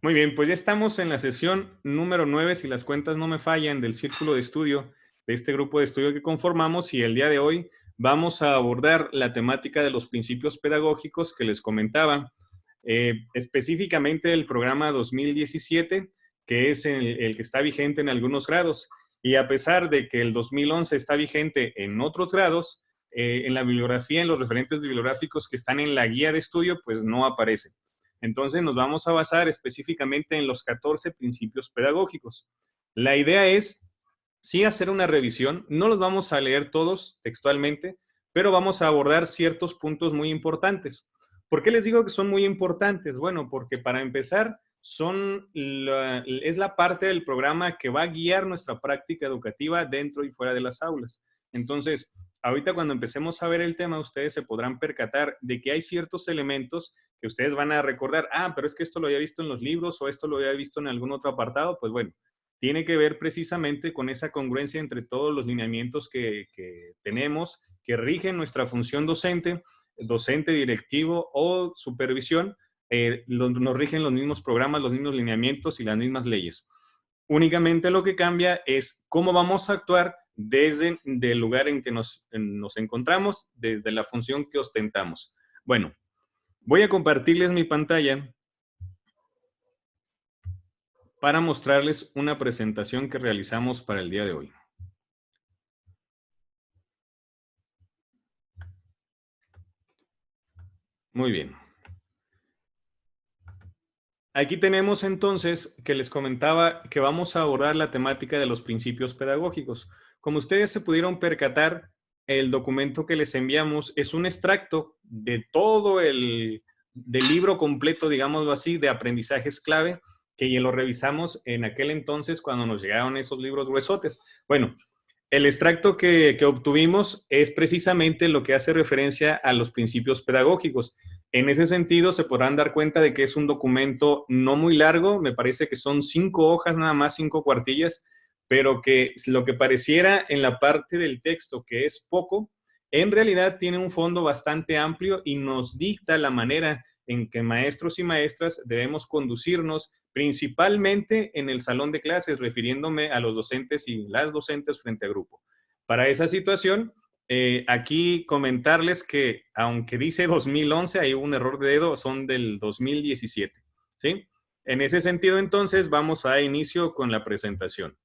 Muy bien, pues ya estamos en la sesión número 9, si las cuentas no me fallan, del círculo de estudio, de este grupo de estudio que conformamos, y el día de hoy vamos a abordar la temática de los principios pedagógicos que les comentaba, específicamente el programa 2017, que es el que está vigente en algunos grados, y a pesar de que el 2011 está vigente en otros grados, en la bibliografía, en los referentes bibliográficos que están en la guía de estudio, pues no aparece. Entonces nos vamos a basar específicamente en los 14 principios pedagógicos. La idea es, sí, hacer una revisión, no los vamos a leer todos textualmente, pero vamos a abordar ciertos puntos muy importantes. ¿Por qué les digo que son muy importantes? Bueno, porque para empezar, es la parte del programa que va a guiar nuestra práctica educativa dentro y fuera de las aulas. Entonces, ahorita cuando empecemos a ver el tema, ustedes se podrán percatar de que hay ciertos elementos que ustedes van a recordar, pero es que esto lo había visto en los libros o esto lo había visto en algún otro apartado. Pues bueno, tiene que ver precisamente con esa congruencia entre todos los lineamientos que tenemos, que rigen nuestra función docente, docente, directivo o supervisión. Nos rigen los mismos programas, los mismos lineamientos y las mismas leyes. Únicamente lo que cambia es cómo vamos a actuar desde el lugar en que nos encontramos, desde la función que ostentamos. Bueno, voy a compartirles mi pantalla para mostrarles una presentación que realizamos para el día de hoy. Muy bien. Aquí tenemos entonces que les comentaba que vamos a abordar la temática de los principios pedagógicos. Como ustedes se pudieron percatar, el documento que les enviamos es un extracto de todo del libro completo, digámoslo así, de aprendizajes clave, que ya lo revisamos en aquel entonces cuando nos llegaron esos libros gruesotes. Bueno, el extracto que obtuvimos es precisamente lo que hace referencia a los principios pedagógicos. En ese sentido, se podrán dar cuenta de que es un documento no muy largo, me parece que son 5 hojas nada más, 5 cuartillas, pero que lo que pareciera en la parte del texto que es poco, en realidad tiene un fondo bastante amplio y nos dicta la manera en que maestros y maestras debemos conducirnos principalmente en el salón de clases, refiriéndome a los docentes y las docentes frente a grupo. Para esa situación, aquí comentarles que, aunque dice 2011, hay un error de dedo, son del 2017, ¿sí? En ese sentido, entonces, vamos a inicio con la presentación.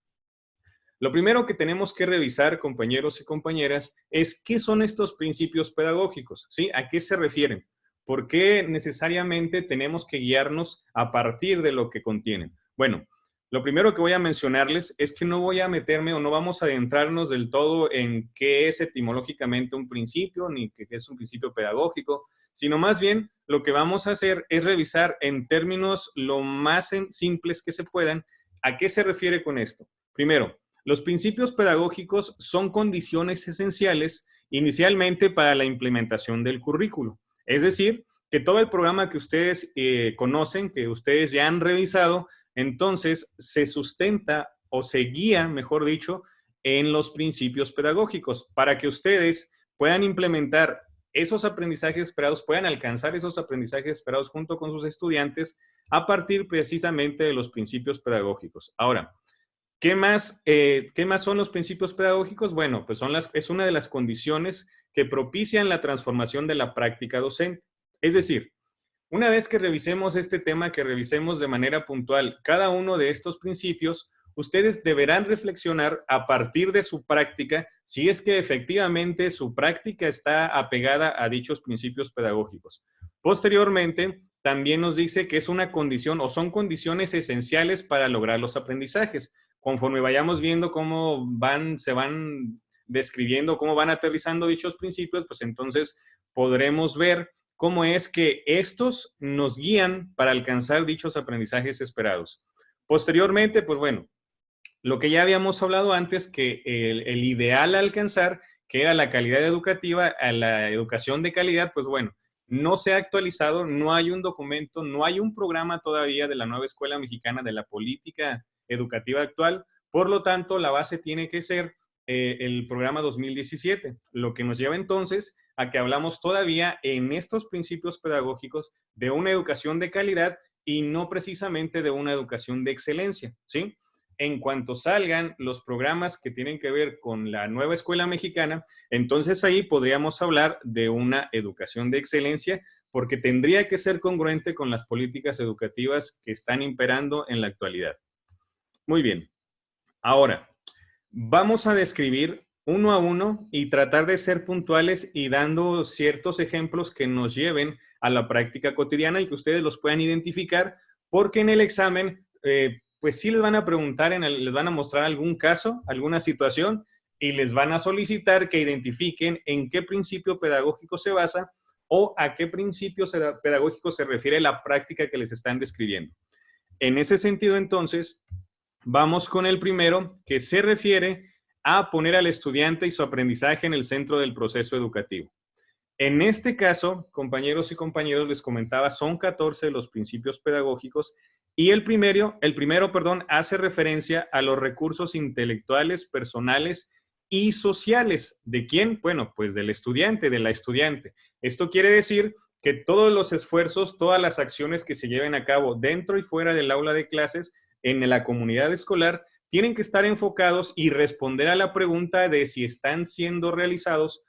Lo primero que tenemos que revisar, compañeros y compañeras, es qué son estos principios pedagógicos, ¿sí? ¿A qué se refieren? ¿Por qué necesariamente tenemos que guiarnos a partir de lo que contienen? Bueno, lo primero que voy a mencionarles es que no voy a meterme o no vamos a adentrarnos del todo en qué es etimológicamente un principio, ni qué es un principio pedagógico, sino más bien lo que vamos a hacer es revisar en términos lo más simples que se puedan a qué se refiere con esto. Primero, los principios pedagógicos son condiciones esenciales inicialmente para la implementación del currículo. Es decir, que todo el programa que ustedes conocen, que ustedes ya han revisado, entonces se sustenta o se guía, mejor dicho, en los principios pedagógicos para que ustedes puedan implementar esos aprendizajes esperados, puedan alcanzar esos aprendizajes esperados junto con sus estudiantes a partir precisamente de los principios pedagógicos. Ahora, ¿qué más son los principios pedagógicos? Bueno, pues es una de las condiciones que propician la transformación de la práctica docente. Es decir, una vez que revisemos este tema, que revisemos de manera puntual cada uno de estos principios, ustedes deberán reflexionar a partir de su práctica si es que efectivamente su práctica está apegada a dichos principios pedagógicos. Posteriormente, también nos dice que es una condición o son condiciones esenciales para lograr los aprendizajes. Conforme vayamos viendo cómo se van describiendo, cómo van aterrizando dichos principios, pues entonces podremos ver cómo es que estos nos guían para alcanzar dichos aprendizajes esperados. Posteriormente, pues bueno, lo que ya habíamos hablado antes, que el ideal a alcanzar, que era la calidad educativa, a la educación de calidad, pues bueno, no se ha actualizado, no hay un documento, no hay un programa todavía de la nueva escuela mexicana de la política educativa actual. Por lo tanto, la base tiene que ser el programa 2017, lo que nos lleva entonces a que hablamos todavía en estos principios pedagógicos de una educación de calidad y no precisamente de una educación de excelencia, ¿sí? En cuanto salgan los programas que tienen que ver con la nueva escuela mexicana, entonces ahí podríamos hablar de una educación de excelencia, porque tendría que ser congruente con las políticas educativas que están imperando en la actualidad. Muy bien. Ahora, vamos a describir uno a uno y tratar de ser puntuales y dando ciertos ejemplos que nos lleven a la práctica cotidiana y que ustedes los puedan identificar, porque en el examen, pues sí les van a preguntar, les van a mostrar algún caso, alguna situación, y les van a solicitar que identifiquen en qué principio pedagógico se basa o a qué principio pedagógico se refiere la práctica que les están describiendo. En ese sentido, entonces, vamos con el primero, que se refiere a poner al estudiante y su aprendizaje en el centro del proceso educativo. En este caso, compañeros y compañeros, les comentaba, son 14 los principios pedagógicos y el primero, hace referencia a los recursos intelectuales, personales y sociales. ¿De quién? Bueno, pues del estudiante, de la estudiante. Esto quiere decir que todos los esfuerzos, todas las acciones que se lleven a cabo dentro y fuera del aula de clases en la comunidad escolar tienen que estar enfocados y responder a la pregunta de si están siendo realizados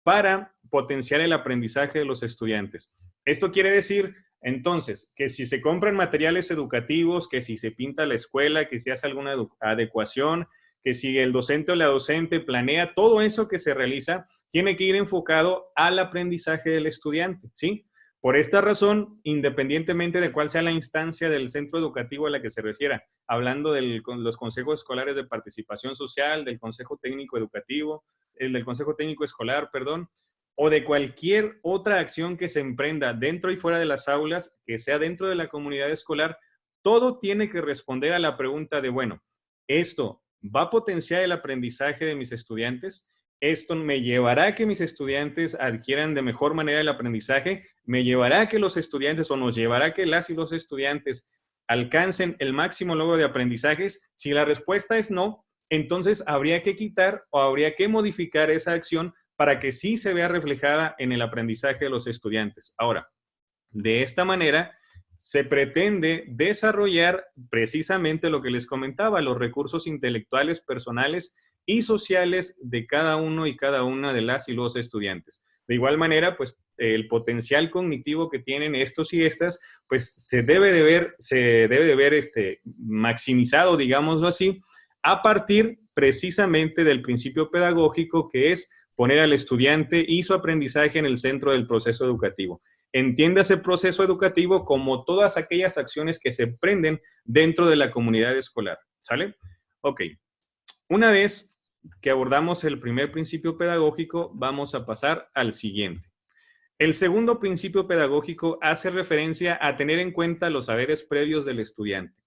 para potenciar el aprendizaje de los estudiantes. Esto quiere decir, entonces, que si se compran materiales educativos, que si se pinta la escuela, que si hace alguna adecuación, que si el docente o la docente planea, todo eso que se realiza tiene que ir enfocado al aprendizaje del estudiante, ¿sí? Por esta razón, independientemente de cuál sea la instancia del centro educativo a la que se refiera, hablando de los consejos escolares de participación social, del consejo técnico educativo, el del consejo técnico escolar, perdón, o de cualquier otra acción que se emprenda dentro y fuera de las aulas, que sea dentro de la comunidad escolar, todo tiene que responder a la pregunta de, bueno, ¿esto va a potenciar el aprendizaje de mis estudiantes? ¿Esto me llevará a que mis estudiantes adquieran de mejor manera el aprendizaje? ¿Me llevará a que los estudiantes o nos llevará a que las y los estudiantes alcancen el máximo logro de aprendizajes? Si la respuesta es no, entonces habría que quitar o habría que modificar esa acción para que sí se vea reflejada en el aprendizaje de los estudiantes. Ahora, de esta manera, se pretende desarrollar precisamente lo que les comentaba, los recursos intelectuales, personales y sociales de cada uno y cada una de las y los estudiantes. De igual manera, pues el potencial cognitivo que tienen estos y estas, pues se debe de ver maximizado, digámoslo así, a partir precisamente del principio pedagógico que es poner al estudiante y su aprendizaje en el centro del proceso educativo. Entiéndase proceso educativo como todas aquellas acciones que se emprenden dentro de la comunidad escolar. ¿Sale? Ok. Una vez que abordamos el primer principio pedagógico, vamos a pasar al siguiente. El segundo principio pedagógico hace referencia a tener en cuenta los saberes previos del estudiante.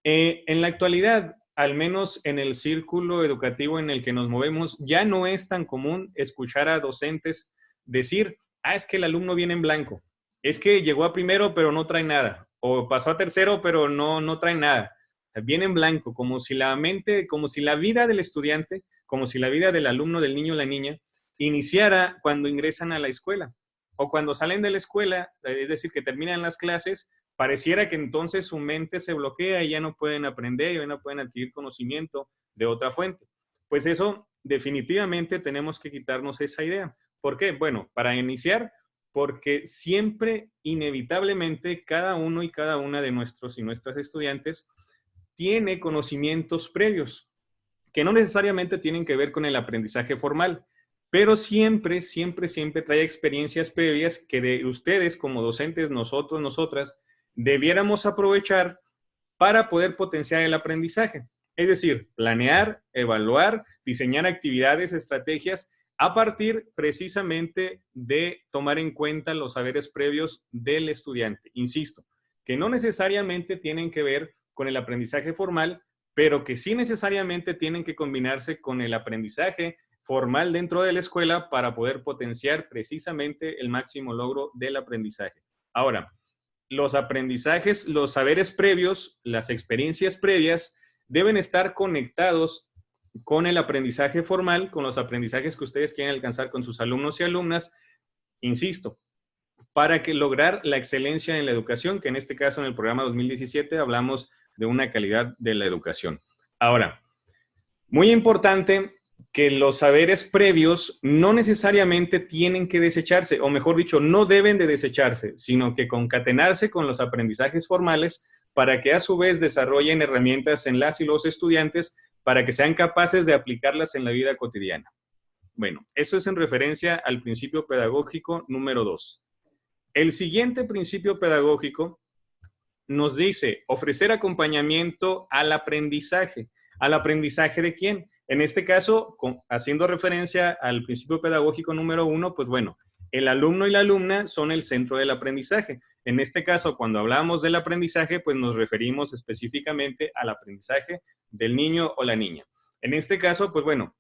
En la actualidad, al menos en el círculo educativo en el que nos movemos, ya no es tan común escuchar a docentes decir, es que el alumno viene en blanco, es que llegó a primero pero no trae nada, o pasó a tercero pero no trae nada. Viene en blanco, como si la mente, como si la vida del estudiante, como si la vida del alumno, del niño o la niña, iniciara cuando ingresan a la escuela o cuando salen de la escuela, es decir, que terminan las clases, pareciera que entonces su mente se bloquea y ya no pueden aprender, ya no pueden adquirir conocimiento de otra fuente. Pues eso definitivamente tenemos que quitarnos esa idea. ¿Por qué? Bueno, para iniciar, porque siempre, inevitablemente, cada uno y cada una de nuestros y nuestras estudiantes tiene conocimientos previos, que no necesariamente tienen que ver con el aprendizaje formal, pero siempre trae experiencias previas que de ustedes como docentes, nosotros, nosotras, debiéramos aprovechar para poder potenciar el aprendizaje. Es decir, planear, evaluar, diseñar actividades, estrategias a partir precisamente de tomar en cuenta los saberes previos del estudiante. Insisto, que no necesariamente tienen que ver con el aprendizaje formal, pero que sí necesariamente tienen que combinarse con el aprendizaje formal dentro de la escuela para poder potenciar precisamente el máximo logro del aprendizaje. Ahora, los aprendizajes, los saberes previos, las experiencias previas deben estar conectados con el aprendizaje formal, con los aprendizajes que ustedes quieren alcanzar con sus alumnos y alumnas. Insisto, para que lograr la excelencia en la educación, que en este caso en el programa 2017 hablamos de una calidad de la educación. Ahora, muy importante que los saberes previos no necesariamente tienen que desecharse, o mejor dicho, no deben de desecharse, sino que concatenarse con los aprendizajes formales para que a su vez desarrollen herramientas en las y los estudiantes para que sean capaces de aplicarlas en la vida cotidiana. Bueno, eso es en referencia al principio pedagógico número 2. El siguiente principio pedagógico nos dice ofrecer acompañamiento al aprendizaje. ¿Al aprendizaje de quién? En este caso, haciendo referencia al principio pedagógico número 1, pues bueno, el alumno y la alumna son el centro del aprendizaje. En este caso, cuando hablamos del aprendizaje, pues nos referimos específicamente al aprendizaje del niño o la niña. En este caso, pues bueno,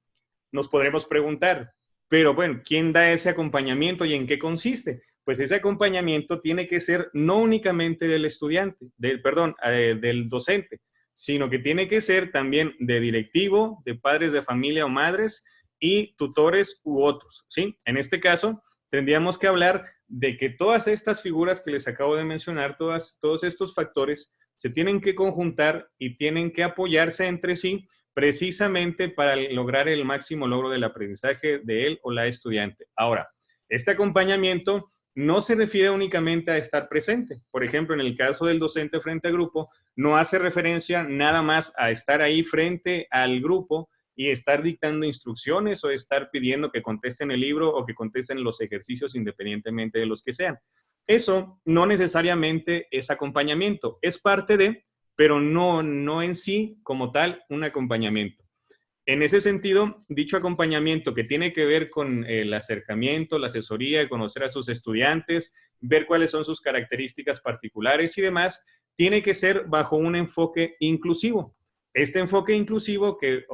nos podremos preguntar, pero bueno, ¿quién da ese acompañamiento y en qué consiste? Pues ese acompañamiento tiene que ser no únicamente del estudiante, del docente, sino que tiene que ser también de directivo, de padres de familia o madres y tutores u otros, ¿sí? En este caso, tendríamos que hablar de que todas estas figuras que les acabo de mencionar, todos estos factores, se tienen que conjuntar y tienen que apoyarse entre sí precisamente para lograr el máximo logro del aprendizaje de él o la estudiante. Ahora, este acompañamiento no se refiere únicamente a estar presente. Por ejemplo, en el caso del docente frente al grupo, no hace referencia nada más a estar ahí frente al grupo y estar dictando instrucciones o estar pidiendo que contesten el libro o que contesten los ejercicios independientemente de los que sean. Eso no necesariamente es acompañamiento, es parte de, pero no en sí como tal un acompañamiento. En ese sentido, dicho acompañamiento que tiene que ver con el acercamiento, la asesoría, conocer a sus estudiantes, ver cuáles son sus características particulares y demás, tiene que ser bajo un enfoque inclusivo. Este enfoque inclusivo que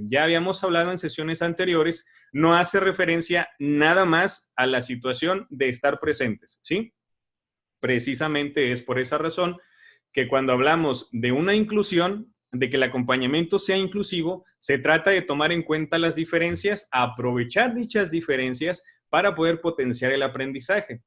ya habíamos hablado en sesiones anteriores, no hace referencia nada más a la situación de estar presentes, ¿sí? Precisamente es por esa razón que cuando hablamos de una inclusión, de que el acompañamiento sea inclusivo, se trata de tomar en cuenta las diferencias, aprovechar dichas diferencias para poder potenciar el aprendizaje.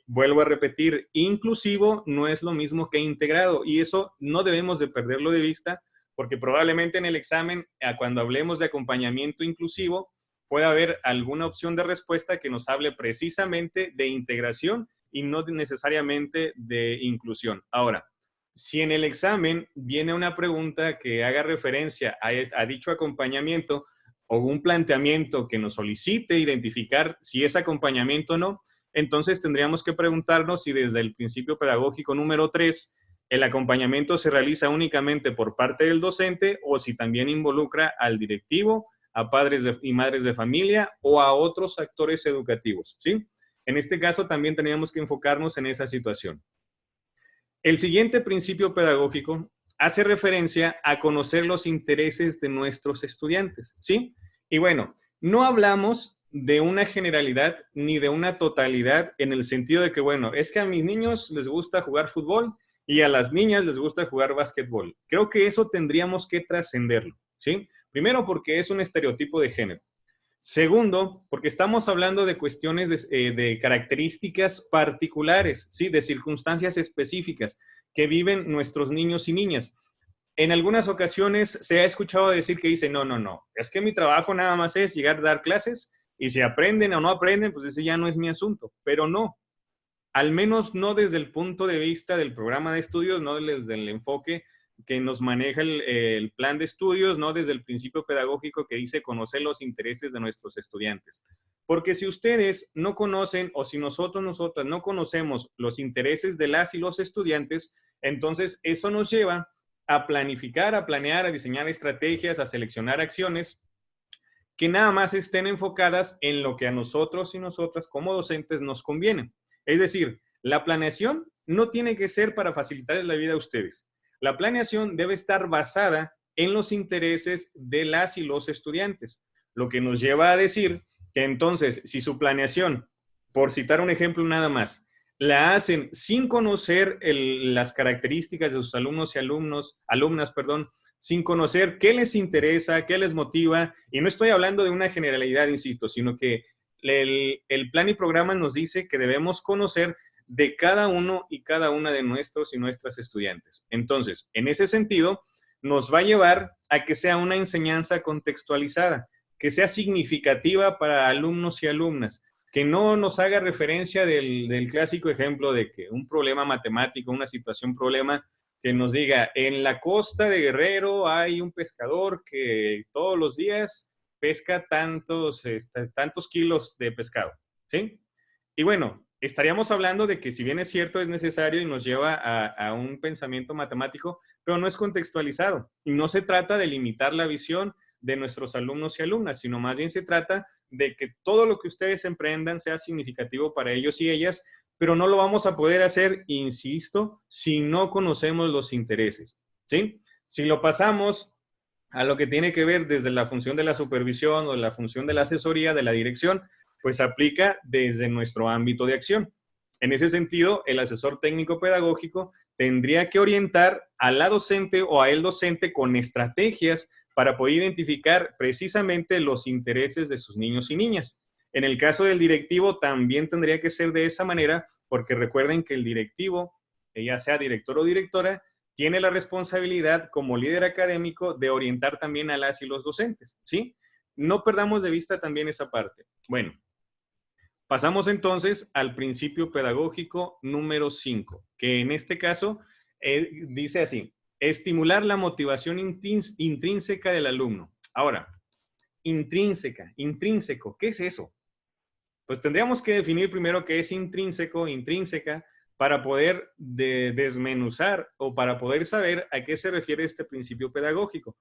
Vuelvo a repetir, inclusivo no es lo mismo que integrado y eso no debemos de perderlo de vista porque probablemente en el examen, cuando hablemos de acompañamiento inclusivo, pueda haber alguna opción de respuesta que nos hable precisamente de integración y no necesariamente de inclusión. Ahora, si en el examen viene una pregunta que haga referencia a dicho acompañamiento o un planteamiento que nos solicite identificar si es acompañamiento o no, entonces tendríamos que preguntarnos si desde el principio pedagógico número 3 el acompañamiento se realiza únicamente por parte del docente o si también involucra al directivo, a padres y madres de familia o a otros actores educativos, ¿sí? En este caso también teníamos que enfocarnos en esa situación. El siguiente principio pedagógico hace referencia a conocer los intereses de nuestros estudiantes, ¿sí? Y bueno, no hablamos de una generalidad ni de una totalidad en el sentido de que, bueno, es que a mis niños les gusta jugar fútbol y a las niñas les gusta jugar básquetbol. Creo que eso tendríamos que trascenderlo, ¿sí? Primero porque es un estereotipo de género. Segundo, porque estamos hablando de cuestiones de características particulares, ¿sí? De circunstancias específicas que viven nuestros niños y niñas. En algunas ocasiones se ha escuchado decir que dice, no, es que mi trabajo nada más es llegar a dar clases y si aprenden o no aprenden, pues ese ya no es mi asunto. Pero no, al menos no desde el punto de vista del programa de estudios, no desde el enfoque que nos maneja el plan de estudios, no desde el principio pedagógico que dice conocer los intereses de nuestros estudiantes. Porque si ustedes no conocen o si nosotras no conocemos los intereses de las y los estudiantes, entonces eso nos lleva a planificar, a planear, a diseñar estrategias, a seleccionar acciones que nada más estén enfocadas en lo que a nosotros y nosotras como docentes nos conviene. Es decir, la planeación no tiene que ser para facilitarles la vida a ustedes. La planeación debe estar basada en los intereses de las y los estudiantes, lo que nos lleva a decir que entonces, si su planeación, por citar un ejemplo nada más, la hacen sin conocer las características de sus alumnos y alumnas, sin conocer qué les interesa, qué les motiva, y no estoy hablando de una generalidad, insisto, sino que el plan y programa nos dice que debemos conocer de cada uno y cada una de nuestros y nuestras estudiantes. Entonces, en ese sentido, nos va a llevar a que sea una enseñanza contextualizada, que sea significativa para alumnos y alumnas, que no nos haga referencia del clásico ejemplo de que un problema matemático, una situación problema, que nos diga, en la costa de Guerrero hay un pescador que todos los días pesca tantos kilos de pescado, ¿sí? Y bueno, estaríamos hablando de que si bien es cierto, es necesario y nos lleva a un pensamiento matemático, pero no es contextualizado. Y no se trata de limitar la visión de nuestros alumnos y alumnas, sino más bien se trata de que todo lo que ustedes emprendan sea significativo para ellos y ellas, pero no lo vamos a poder hacer, insisto, si no conocemos los intereses, ¿sí? Si lo pasamos a lo que tiene que ver desde la función de la supervisión o la función de la asesoría, de la dirección, pues aplica desde nuestro ámbito de acción. En ese sentido, el asesor técnico pedagógico tendría que orientar a la docente o a el docente con estrategias para poder identificar precisamente los intereses de sus niños y niñas. En el caso del directivo también tendría que ser de esa manera, porque recuerden que el directivo, ya sea director o directora, tiene la responsabilidad como líder académico de orientar también a las y los docentes, ¿sí? No perdamos de vista también esa parte. Bueno, pasamos entonces al principio pedagógico número 5, que en este caso dice así, estimular la motivación intrínseca del alumno. Ahora, intrínseco, ¿qué es eso? Pues tendríamos que definir primero qué es intrínseco, intrínseca, para poder desmenuzar o para poder saber a qué se refiere este principio pedagógico.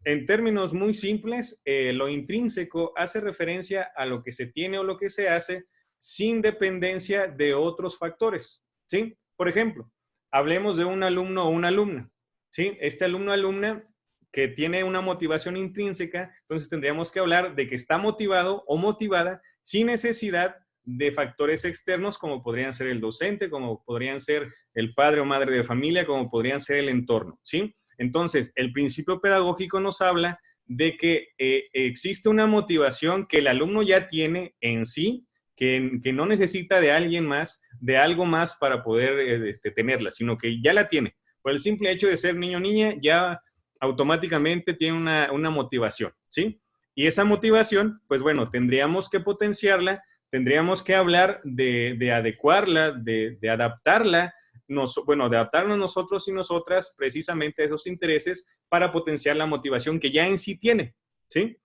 En términos muy simples, lo intrínseco hace referencia a lo que se tiene o lo que se hace sin dependencia de otros factores, ¿sí? Por ejemplo, hablemos de un alumno o una alumna, ¿sí? Este alumno o alumna que tiene una motivación intrínseca, entonces tendríamos que hablar de que está motivado o motivada sin necesidad de factores externos como podrían ser el docente, como podrían ser el padre o madre de familia, como podrían ser el entorno, ¿sí? Entonces, el principio pedagógico nos habla de que existe una motivación que el alumno ya tiene en sí, que no necesita de alguien más, de algo más para poder tenerla, sino que ya la tiene. Por el simple hecho de ser niño o niña, ya automáticamente tiene una motivación, ¿sí? Y esa motivación, pues bueno, tendríamos que potenciarla, tendríamos que hablar de adecuarla, de adaptarla, de adaptarnos nosotros y nosotras precisamente a esos intereses para potenciar la motivación que ya en sí tiene, ¿sí?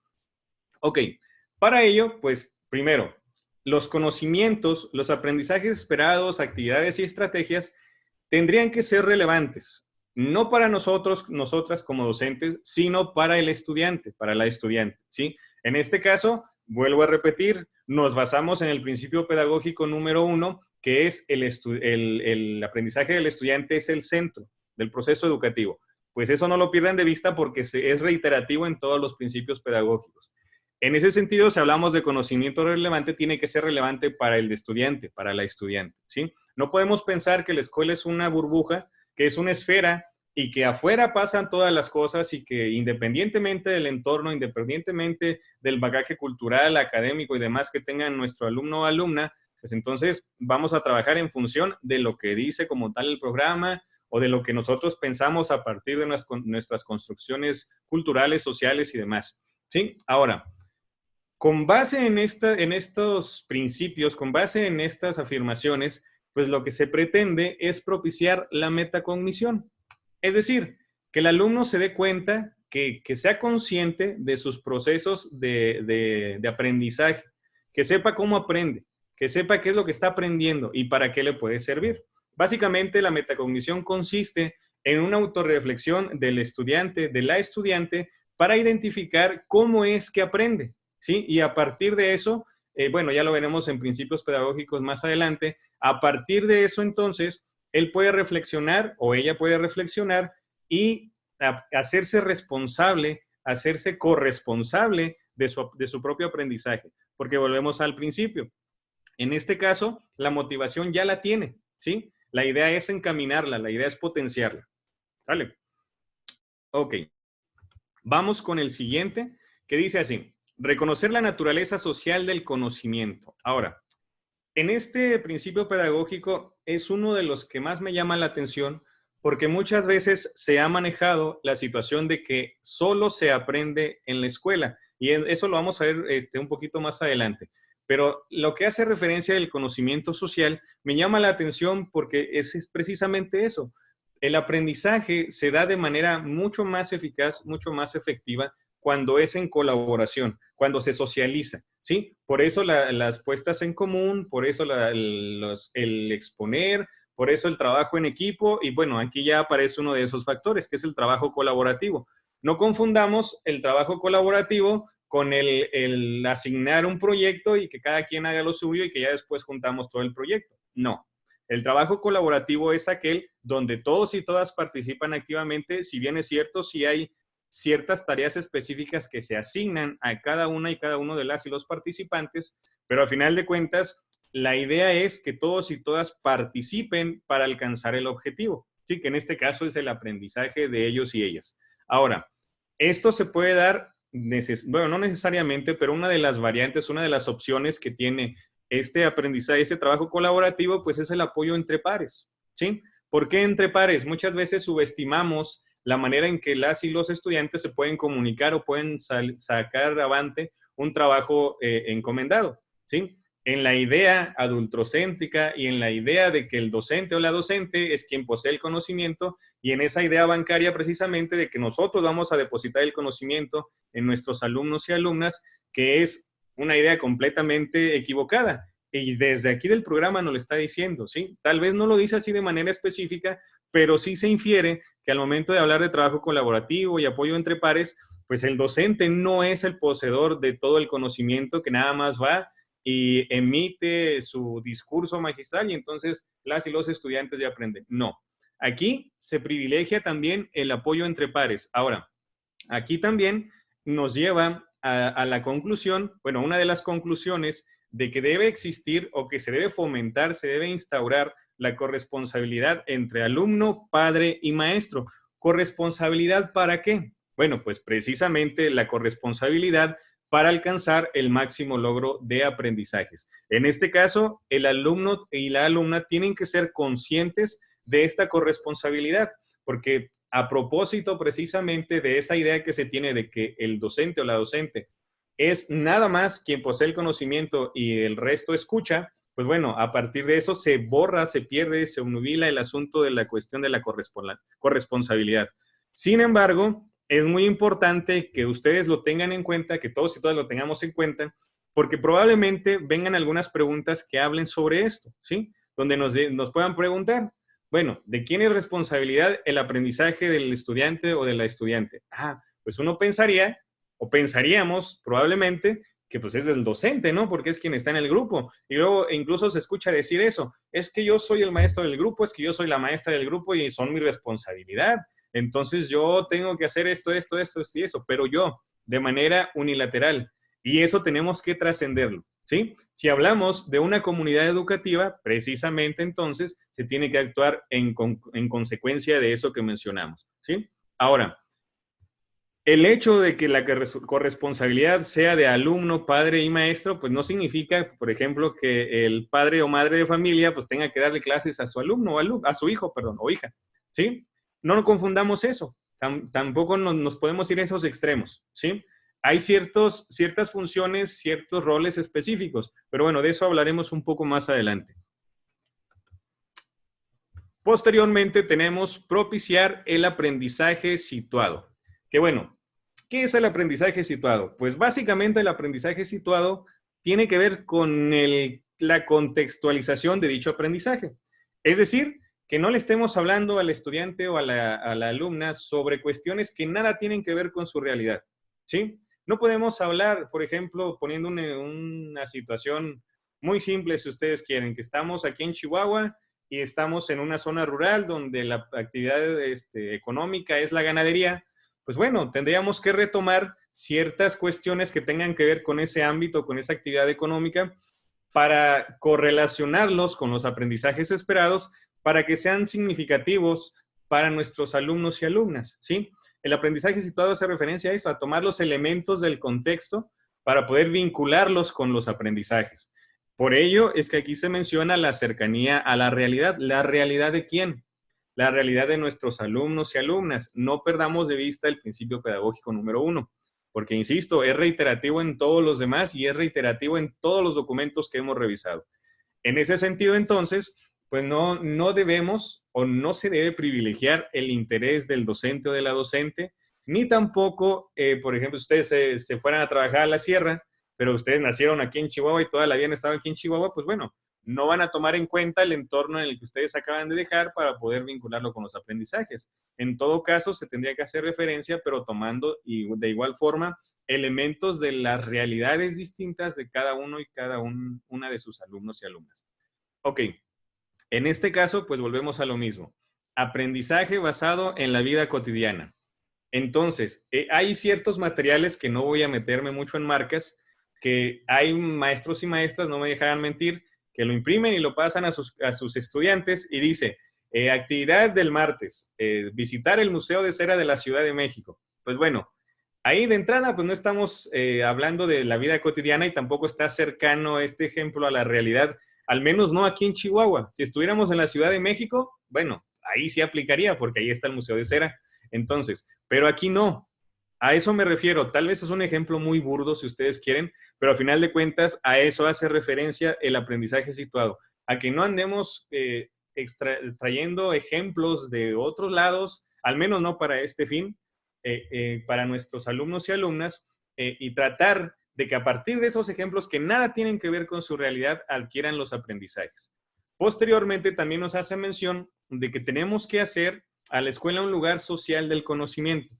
Ok, para ello, pues primero, los conocimientos, los aprendizajes esperados, actividades y estrategias tendrían que ser relevantes, no para nosotros, nosotras como docentes, sino para el estudiante, para la estudiante, ¿sí? En este caso, vuelvo a repetir, nos basamos en el principio pedagógico número 1, que es el aprendizaje del estudiante es el centro del proceso educativo. Pues eso no lo pierdan de vista porque es reiterativo en todos los principios pedagógicos. En ese sentido, si hablamos de conocimiento relevante, tiene que ser relevante para el estudiante, para la estudiante, ¿sí? No podemos pensar que la escuela es una burbuja, que es una esfera y que afuera pasan todas las cosas y que independientemente del entorno, independientemente del bagaje cultural, académico y demás que tengan nuestro alumno o alumna, pues entonces vamos a trabajar en función de lo que dice como tal el programa o de lo que nosotros pensamos a partir de nuestras construcciones culturales, sociales y demás, ¿sí? Ahora, con base en estos principios, con base en estas afirmaciones, pues lo que se pretende es propiciar la metacognición. Es decir, que el alumno se dé cuenta, que sea consciente de sus procesos de aprendizaje, que sepa cómo aprende, que sepa qué es lo que está aprendiendo y para qué le puede servir. Básicamente, la metacognición consiste en una autorreflexión del estudiante, de la estudiante, para identificar cómo es que aprende, ¿sí? Y a partir de eso, bueno, ya lo veremos en principios pedagógicos más adelante, a partir de eso entonces, él puede reflexionar o ella puede reflexionar y hacerse responsable, hacerse corresponsable de su propio aprendizaje, porque volvemos al principio. En este caso, la motivación ya la tiene, ¿sí? La idea es encaminarla, la idea es potenciarla. ¿Vale? Ok. Vamos con el siguiente, que dice así. reconocer la naturaleza social del conocimiento. Ahora, en este principio pedagógico es uno de los que más me llama la atención porque muchas veces se ha manejado la situación de que solo se aprende en la escuela y eso lo vamos a ver un poquito más adelante. Pero lo que hace referencia al conocimiento social me llama la atención porque es precisamente eso. El aprendizaje se da de manera mucho más eficaz, mucho más efectiva cuando es en colaboración, cuando se socializa, ¿sí? Por eso las puestas en común, por eso el exponer, por eso el trabajo en equipo y bueno, aquí ya aparece uno de esos factores, que es el trabajo colaborativo. No confundamos el trabajo colaborativo con el asignar un proyecto y que cada quien haga lo suyo y que ya después juntamos todo el proyecto. No. El trabajo colaborativo es aquel donde todos y todas participan activamente, si bien es cierto, si hay ciertas tareas específicas que se asignan a cada una y cada uno de las y los participantes, pero al final de cuentas, la idea es que todos y todas participen para alcanzar el objetivo, ¿sí? Que en este caso es el aprendizaje de ellos y ellas. Ahora, esto se puede dar, bueno, no necesariamente, pero una de las variantes, una de las opciones que tiene este aprendizaje, este trabajo colaborativo, pues es el apoyo entre pares, ¿sí? ¿Por qué entre pares? Muchas veces subestimamos la manera en que las y los estudiantes se pueden comunicar o pueden sacar avante un trabajo encomendado, ¿sí? En la idea adultocéntrica y en la idea de que el docente o la docente es quien posee el conocimiento y en esa idea bancaria precisamente de que nosotros vamos a depositar el conocimiento en nuestros alumnos y alumnas, que es una idea completamente equivocada. Y desde aquí del programa nos lo está diciendo, ¿sí? Tal vez no lo dice así de manera específica, pero sí se infiere que al momento de hablar de trabajo colaborativo y apoyo entre pares, pues el docente no es el poseedor de todo el conocimiento que nada más va y emite su discurso magistral y entonces las y los estudiantes ya aprenden. No, aquí se privilegia también el apoyo entre pares. Ahora, aquí también nos lleva a la conclusión, bueno, una de las conclusiones de que debe existir o que se debe fomentar, se debe instaurar la corresponsabilidad entre alumno, padre y maestro. ¿Corresponsabilidad para qué? Bueno, pues precisamente la corresponsabilidad para alcanzar el máximo logro de aprendizajes. En este caso, el alumno y la alumna tienen que ser conscientes de esta corresponsabilidad, porque a propósito precisamente de esa idea que se tiene de que el docente o la docente es nada más quien posee el conocimiento y el resto escucha, pues bueno, a partir de eso se borra, se pierde, se obnubila el asunto de la cuestión de la corresponsabilidad. Sin embargo, es muy importante que ustedes lo tengan en cuenta, que todos y todas lo tengamos en cuenta, porque probablemente vengan algunas preguntas que hablen sobre esto, ¿sí? Donde nos puedan preguntar, bueno, ¿de quién es responsabilidad el aprendizaje del estudiante o de la estudiante? Ah, pues uno pensaría, o pensaríamos probablemente, que pues es del docente, ¿no? Porque es quien está en el grupo. Y luego incluso se escucha decir eso, es que yo soy el maestro del grupo, es que yo soy la maestra del grupo y son mi responsabilidad. Entonces yo tengo que hacer esto y eso, pero yo, de manera unilateral. Y eso tenemos que trascenderlo, ¿sí? Si hablamos de una comunidad educativa, precisamente entonces se tiene que actuar en consecuencia de eso que mencionamos, ¿sí? Ahora, el hecho de que la corresponsabilidad sea de alumno, padre y maestro, pues no significa, por ejemplo, que el padre o madre de familia pues tenga que darle clases a su alumno o a su hijo, perdón, o hija, ¿sí? No confundamos eso. Tampoco nos podemos ir a esos extremos, ¿sí? Hay ciertas funciones, ciertos roles específicos, pero bueno, de eso hablaremos un poco más adelante. Posteriormente tenemos propiciar el aprendizaje situado. Que bueno, ¿qué es el aprendizaje situado? Pues básicamente el aprendizaje situado tiene que ver con la contextualización de dicho aprendizaje. Es decir, que no le estemos hablando al estudiante o a la alumna sobre cuestiones que nada tienen que ver con su realidad, ¿sí? No podemos hablar, por ejemplo, poniendo una situación muy simple, si ustedes quieren, que estamos aquí en Chihuahua y estamos en una zona rural donde la actividad económica es la ganadería, pues bueno, tendríamos que retomar ciertas cuestiones que tengan que ver con ese ámbito, con esa actividad económica, para correlacionarlos con los aprendizajes esperados, para que sean significativos para nuestros alumnos y alumnas, ¿sí? El aprendizaje situado hace referencia a eso, a tomar los elementos del contexto para poder vincularlos con los aprendizajes. Por ello es que aquí se menciona la cercanía a la realidad. ¿La realidad de quién? La realidad de nuestros alumnos y alumnas. No perdamos de vista el principio pedagógico número 1, porque, insisto, es reiterativo en todos los demás y es reiterativo en todos los documentos que hemos revisado. En ese sentido, entonces, pues no debemos o no se debe privilegiar el interés del docente o de la docente, ni tampoco, por ejemplo, si ustedes se fueran a trabajar a la sierra, pero ustedes nacieron aquí en Chihuahua y toda la vida han estado aquí en Chihuahua, pues bueno, no van a tomar en cuenta el entorno en el que ustedes acaban de dejar para poder vincularlo con los aprendizajes. En todo caso, se tendría que hacer referencia, pero tomando y de igual forma elementos de las realidades distintas de cada uno y cada una de sus alumnos y alumnas. Ok, en este caso, pues volvemos a lo mismo. Aprendizaje basado en la vida cotidiana. Entonces, hay ciertos materiales que no voy a meterme mucho en marcas, que hay maestros y maestras, no me dejarán mentir, que lo imprimen y lo pasan a sus estudiantes y dice, actividad del martes, visitar el Museo de Cera de la Ciudad de México. Pues bueno, ahí de entrada, pues no estamos hablando de la vida cotidiana y tampoco está cercano este ejemplo a la realidad, al menos no aquí en Chihuahua. Si estuviéramos en la Ciudad de México, bueno, ahí sí aplicaría porque ahí está el Museo de Cera. Entonces, pero aquí no. A eso me refiero. Tal vez es un ejemplo muy burdo si ustedes quieren, pero al final de cuentas a eso hace referencia el aprendizaje situado. A que no andemos trayendo ejemplos de otros lados, al menos no para este fin, para nuestros alumnos y alumnas, y tratar de que a partir de esos ejemplos que nada tienen que ver con su realidad, adquieran los aprendizajes. Posteriormente también nos hace mención de que tenemos que hacer a la escuela un lugar social del conocimiento.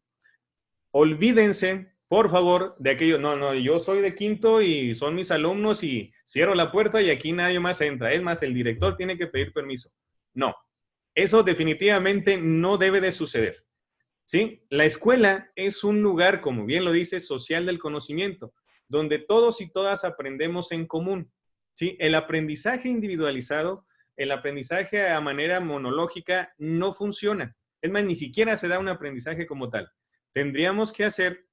Olvídense, por favor, de aquello, no, yo soy de quinto y son mis alumnos y cierro la puerta y aquí nadie más entra. Es más, el director tiene que pedir permiso. No, eso definitivamente no debe de suceder. ¿Sí? La escuela es un lugar, como bien lo dice, social del conocimiento, donde todos y todas aprendemos en común. ¿Sí? El aprendizaje individualizado, el aprendizaje a manera monológica no funciona. Es más, ni siquiera se da un aprendizaje como tal. Tendríamos que hacer,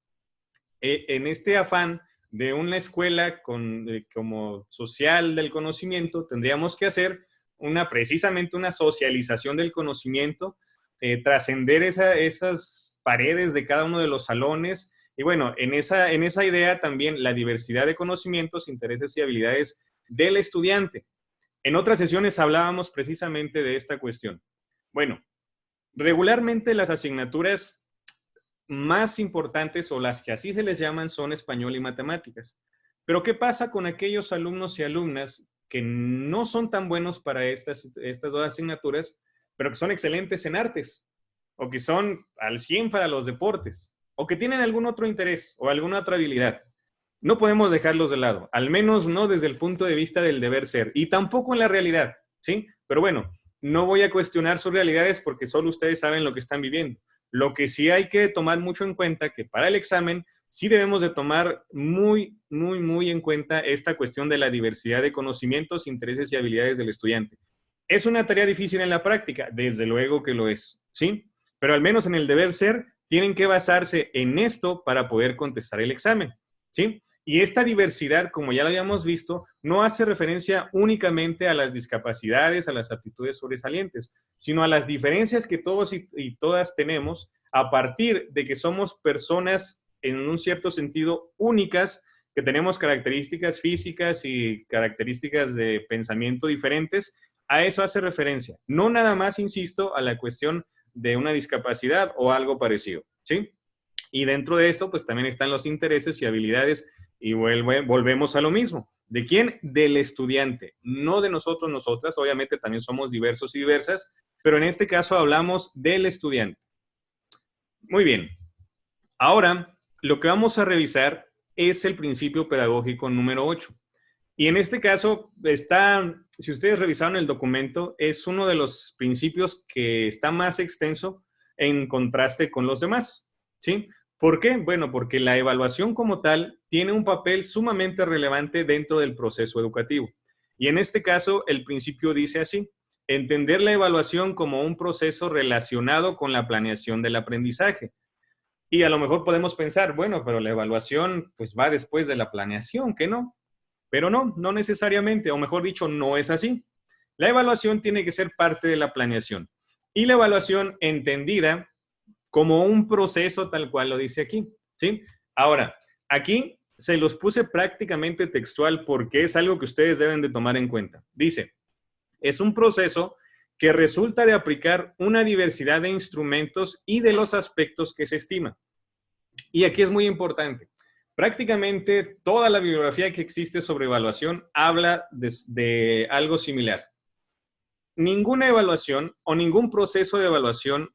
en este afán de una escuela como social del conocimiento, tendríamos que hacer precisamente una socialización del conocimiento, trascender esas paredes de cada uno de los salones. Y bueno, en esa idea también la diversidad de conocimientos, intereses y habilidades del estudiante. En otras sesiones hablábamos precisamente de esta cuestión. Bueno, regularmente las asignaturas más importantes o las que así se les llaman son español y matemáticas. Pero ¿qué pasa con aquellos alumnos y alumnas que no son tan buenos para estas dos asignaturas, pero que son excelentes en artes, o que son al 100 para los deportes, o que tienen algún otro interés o alguna otra habilidad? No podemos dejarlos de lado, al menos no desde el punto de vista del deber ser, y tampoco en la realidad, ¿sí? Pero bueno, no voy a cuestionar sus realidades porque solo ustedes saben lo que están viviendo. Lo que sí hay que tomar mucho en cuenta que para el examen sí debemos de tomar muy en cuenta esta cuestión de la diversidad de conocimientos, intereses y habilidades del estudiante. ¿Es una tarea difícil en la práctica? Desde luego que lo es, ¿sí? Pero al menos en el deber ser, tienen que basarse en esto para poder contestar el examen, ¿sí? Y esta diversidad, como ya lo habíamos visto, no hace referencia únicamente a las discapacidades, a las aptitudes sobresalientes, sino a las diferencias que todos y todas tenemos a partir de que somos personas en un cierto sentido únicas, que tenemos características físicas y características de pensamiento diferentes. A eso hace referencia. No nada más, insisto, a la cuestión de una discapacidad o algo parecido, ¿sí? Y dentro de esto, pues también están los intereses y habilidades y volvemos a lo mismo. ¿De quién? Del estudiante, no de nosotros, nosotras. Obviamente también somos diversos y diversas, pero en este caso hablamos del estudiante. Muy bien. Ahora, lo que vamos a revisar es el principio pedagógico número 8. Y en este caso está, si ustedes revisaron el documento, es uno de los principios que está más extenso en contraste con los demás, ¿sí? ¿Por qué? Bueno, porque la evaluación como tal tiene un papel sumamente relevante dentro del proceso educativo. Y en este caso, el principio dice así: entender la evaluación como un proceso relacionado con la planeación del aprendizaje. Y a lo mejor podemos pensar, bueno, pero la evaluación pues va después de la planeación, ¿que no? Pero no, no necesariamente, o mejor dicho, no es así. La evaluación tiene que ser parte de la planeación. Y la evaluación entendida como un proceso tal cual lo dice aquí, ¿sí? Ahora, aquí se los puse prácticamente textual porque es algo que ustedes deben de tomar en cuenta. Dice, es un proceso que resulta de aplicar una diversidad de instrumentos y de los aspectos que se estima. Y aquí es muy importante. Prácticamente toda la bibliografía que existe sobre evaluación habla de algo similar. Ninguna evaluación o ningún proceso de evaluación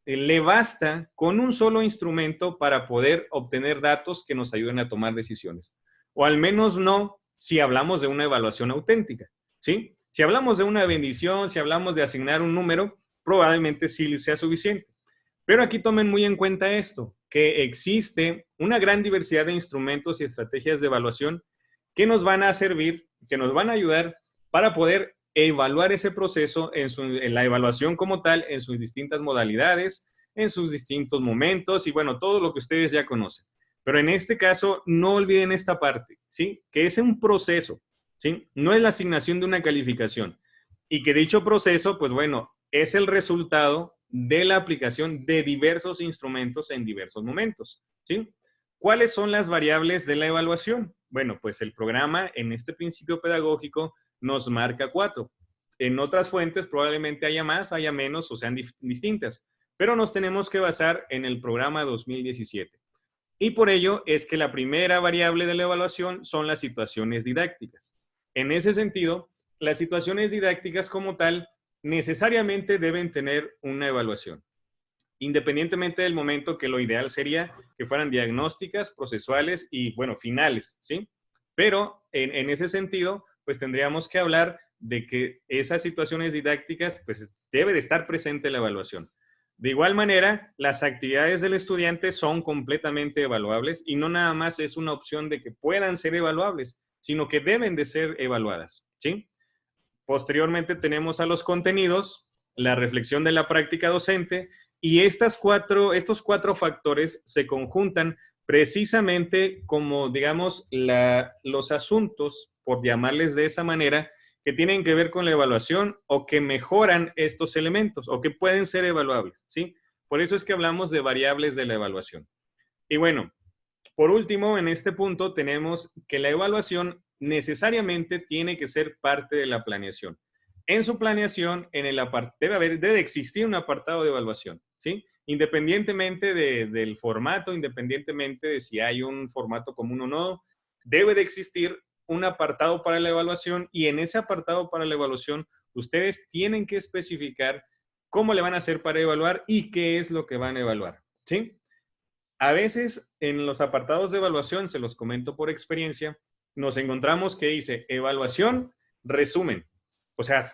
le basta con un solo instrumento para poder obtener datos que nos ayuden a tomar decisiones. O al menos no si hablamos de una evaluación auténtica, ¿sí? Si hablamos de una bendición, si hablamos de asignar un número, probablemente sí sea suficiente. Pero aquí tomen muy en cuenta esto, que existe una gran diversidad de instrumentos y estrategias de evaluación que nos van a servir, que nos van a ayudar para poder evaluar ese proceso en la evaluación como tal, en sus distintas modalidades, en sus distintos momentos y bueno, todo lo que ustedes ya conocen. Pero en este caso, no olviden esta parte, ¿sí? Que es un proceso, ¿sí? No es la asignación de una calificación. Y que dicho proceso, pues bueno, es el resultado de la aplicación de diversos instrumentos en diversos momentos, ¿sí? ¿Cuáles son las variables de la evaluación? Bueno, pues el programa en este principio pedagógico nos marca 4. En otras fuentes probablemente haya más, haya menos o sean distintas, pero nos tenemos que basar en el programa 2017. Y por ello es que la primera variable de la evaluación son las situaciones didácticas. En ese sentido, las situaciones didácticas como tal necesariamente deben tener una evaluación, independientemente del momento, que lo ideal sería que fueran diagnósticas, procesuales y, bueno, finales, ¿sí? Pero en ese sentido, pues tendríamos que hablar de que esas situaciones didácticas, pues debe de estar presente la evaluación. De igual manera, las actividades del estudiante son completamente evaluables y no nada más es una opción de que puedan ser evaluables, sino que deben de ser evaluadas, ¿sí? Posteriormente tenemos a los contenidos, la reflexión de la práctica docente y estos cuatro factores se conjuntan precisamente como, digamos, los asuntos, por llamarles de esa manera, que tienen que ver con la evaluación o que mejoran estos elementos o que pueden ser evaluables, ¿sí? Por eso es que hablamos de variables de la evaluación. Y bueno, por último, en este punto tenemos que la evaluación necesariamente tiene que ser parte de la planeación. En su planeación, debe existir un apartado de evaluación, ¿sí? Independientemente del formato, independientemente de si hay un formato común o no, debe de existir un apartado para la evaluación y en ese apartado para la evaluación ustedes tienen que especificar cómo le van a hacer para evaluar y qué es lo que van a evaluar, ¿sí? A veces en los apartados de evaluación, se los comento por experiencia, nos encontramos que dice evaluación, resumen. O sea,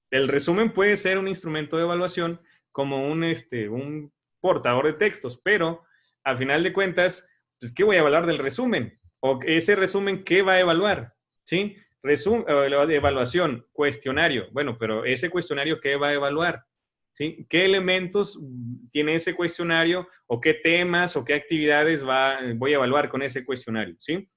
el resumen puede ser un instrumento de evaluación como un portador de textos, pero al final de cuentas, pues, ¿qué voy a evaluar del resumen? O ese resumen, ¿qué va a evaluar? ¿Sí? Evaluación, cuestionario. Bueno, pero ese cuestionario, ¿qué va a evaluar? ¿Sí? ¿Qué elementos tiene ese cuestionario o qué temas o qué actividades voy a evaluar con ese cuestionario? ¿Sí?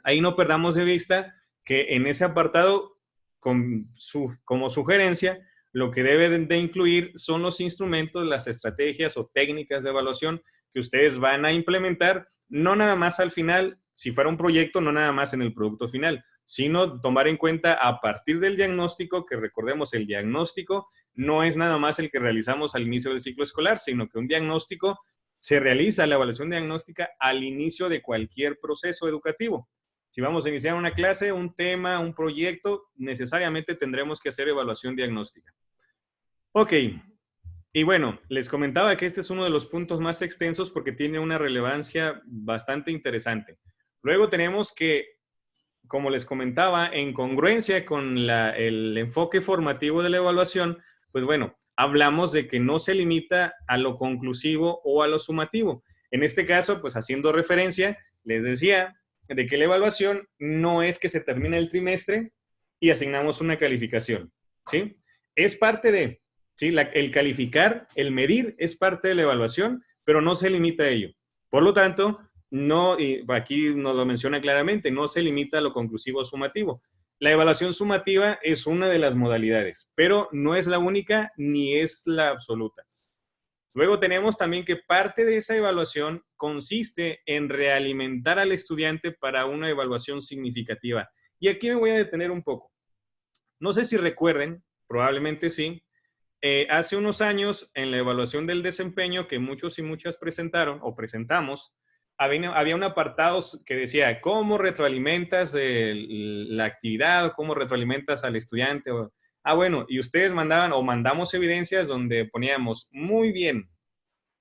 Ahí no perdamos de vista que en ese apartado, como sugerencia, lo que debe de incluir son los instrumentos, las estrategias o técnicas de evaluación que ustedes van a implementar, no nada más al final, si fuera un proyecto, no nada más en el producto final, sino tomar en cuenta a partir del diagnóstico, que recordemos, el diagnóstico no es nada más el que realizamos al inicio del ciclo escolar, sino que un diagnóstico se realiza, la evaluación diagnóstica, al inicio de cualquier proceso educativo. Si vamos a iniciar una clase, un tema, un proyecto, necesariamente tendremos que hacer evaluación diagnóstica. Ok, y bueno, les comentaba que este es uno de los puntos más extensos porque tiene una relevancia bastante interesante. Luego tenemos que, como les comentaba, en congruencia con el enfoque formativo de la evaluación, pues bueno, hablamos de que no se limita a lo conclusivo o a lo sumativo. En este caso, pues haciendo referencia, les decía de que la evaluación no es que se termine el trimestre y asignamos una calificación, ¿sí? Es parte de, ¿sí? El calificar, el medir es parte de la evaluación, pero no se limita a ello. Por lo tanto, no, y aquí nos lo menciona claramente, no se limita a lo conclusivo o sumativo. La evaluación sumativa es una de las modalidades, pero no es la única ni es la absoluta. Luego tenemos también que parte de esa evaluación consiste en realimentar al estudiante para una evaluación significativa. Y aquí me voy a detener un poco. No sé si recuerden, probablemente sí, hace unos años en la evaluación del desempeño que muchos y muchas presentaron o presentamos, había un apartado que decía cómo retroalimentas la actividad, cómo retroalimentas al estudiante. Bueno, y ustedes mandaban o mandamos evidencias donde poníamos muy bien,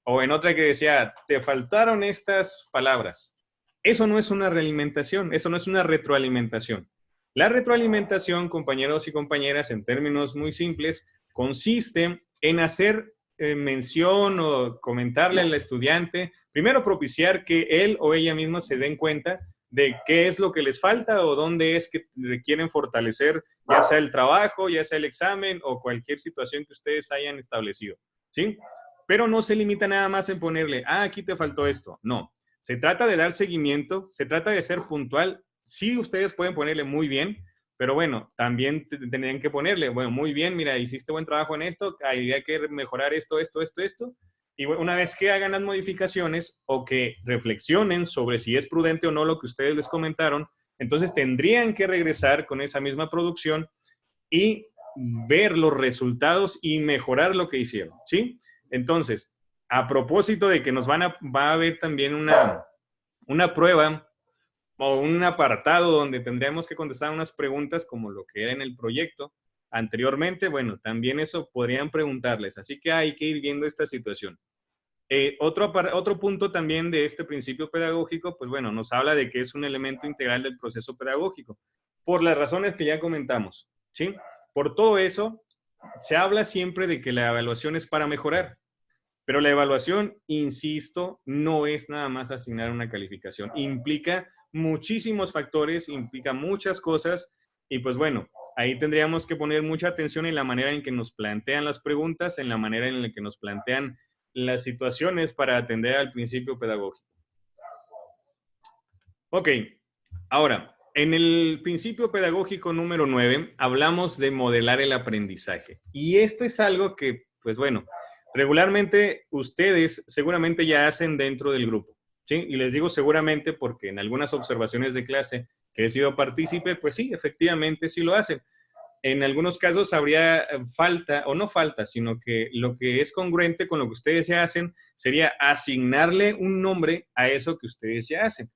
o en otra que decía te faltaron estas palabras. Eso no es una realimentación, eso no es una retroalimentación. La retroalimentación, compañeros y compañeras, en términos muy simples, consiste en hacer mención o comentarle al estudiante, primero propiciar que él o ella misma se den cuenta de qué es lo que les falta o dónde es que quieren fortalecer, ya sea el trabajo, ya sea el examen o cualquier situación que ustedes hayan establecido, ¿sí? Pero no se limita nada más en ponerle, aquí te faltó esto. No, se trata de dar seguimiento, se trata de ser puntual. Sí, ustedes pueden ponerle muy bien, pero bueno, también tendrían que ponerle, bueno, muy bien, mira, hiciste buen trabajo en esto, habría que mejorar esto. Y una vez que hagan las modificaciones o que reflexionen sobre si es prudente o no lo que ustedes les comentaron, entonces tendrían que regresar con esa misma producción y ver los resultados y mejorar lo que hicieron, ¿sí? Entonces, a propósito de que va a haber también una prueba o un apartado donde tendríamos que contestar unas preguntas como lo que era en el proyecto anteriormente, bueno, también eso podrían preguntarles, así que hay que ir viendo esta situación. Otro punto también de este principio pedagógico, pues bueno, nos habla de que es un elemento integral del proceso pedagógico, por las razones que ya comentamos, ¿sí? Por todo eso, se habla siempre de que la evaluación es para mejorar, pero la evaluación, insisto, no es nada más asignar una calificación. Implica muchísimos factores, implica muchas cosas y pues bueno, ahí tendríamos que poner mucha atención en la manera en que nos plantean las preguntas, en la manera en la que nos plantean las situaciones para atender al principio pedagógico. Ok, ahora, en el principio pedagógico número 9 hablamos de modelar el aprendizaje. Y esto es algo que, pues bueno, regularmente ustedes seguramente ya hacen dentro del grupo, ¿sí? Y les digo seguramente porque en algunas observaciones de clase que he sido partícipe, pues sí, efectivamente sí lo hacen. En algunos casos habría falta, o no falta, sino que lo que es congruente con lo que ustedes ya hacen sería asignarle un nombre a eso que ustedes ya hacen.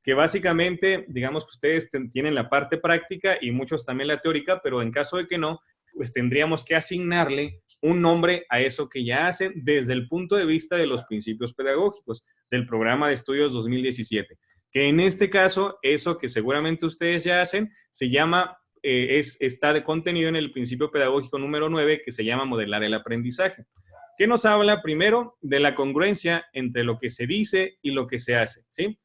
Que básicamente, digamos que ustedes tienen la parte práctica y muchos también la teórica, pero en caso de que no, pues tendríamos que asignarle un nombre a eso que ya hacen desde el punto de vista de los principios pedagógicos del programa de estudios 2017. Que en este caso, eso que seguramente ustedes ya hacen, se llama está de contenido en el principio pedagógico número 9, que se llama modelar el aprendizaje, que nos habla primero de la congruencia entre lo que se dice y lo que se hace, ¿sí?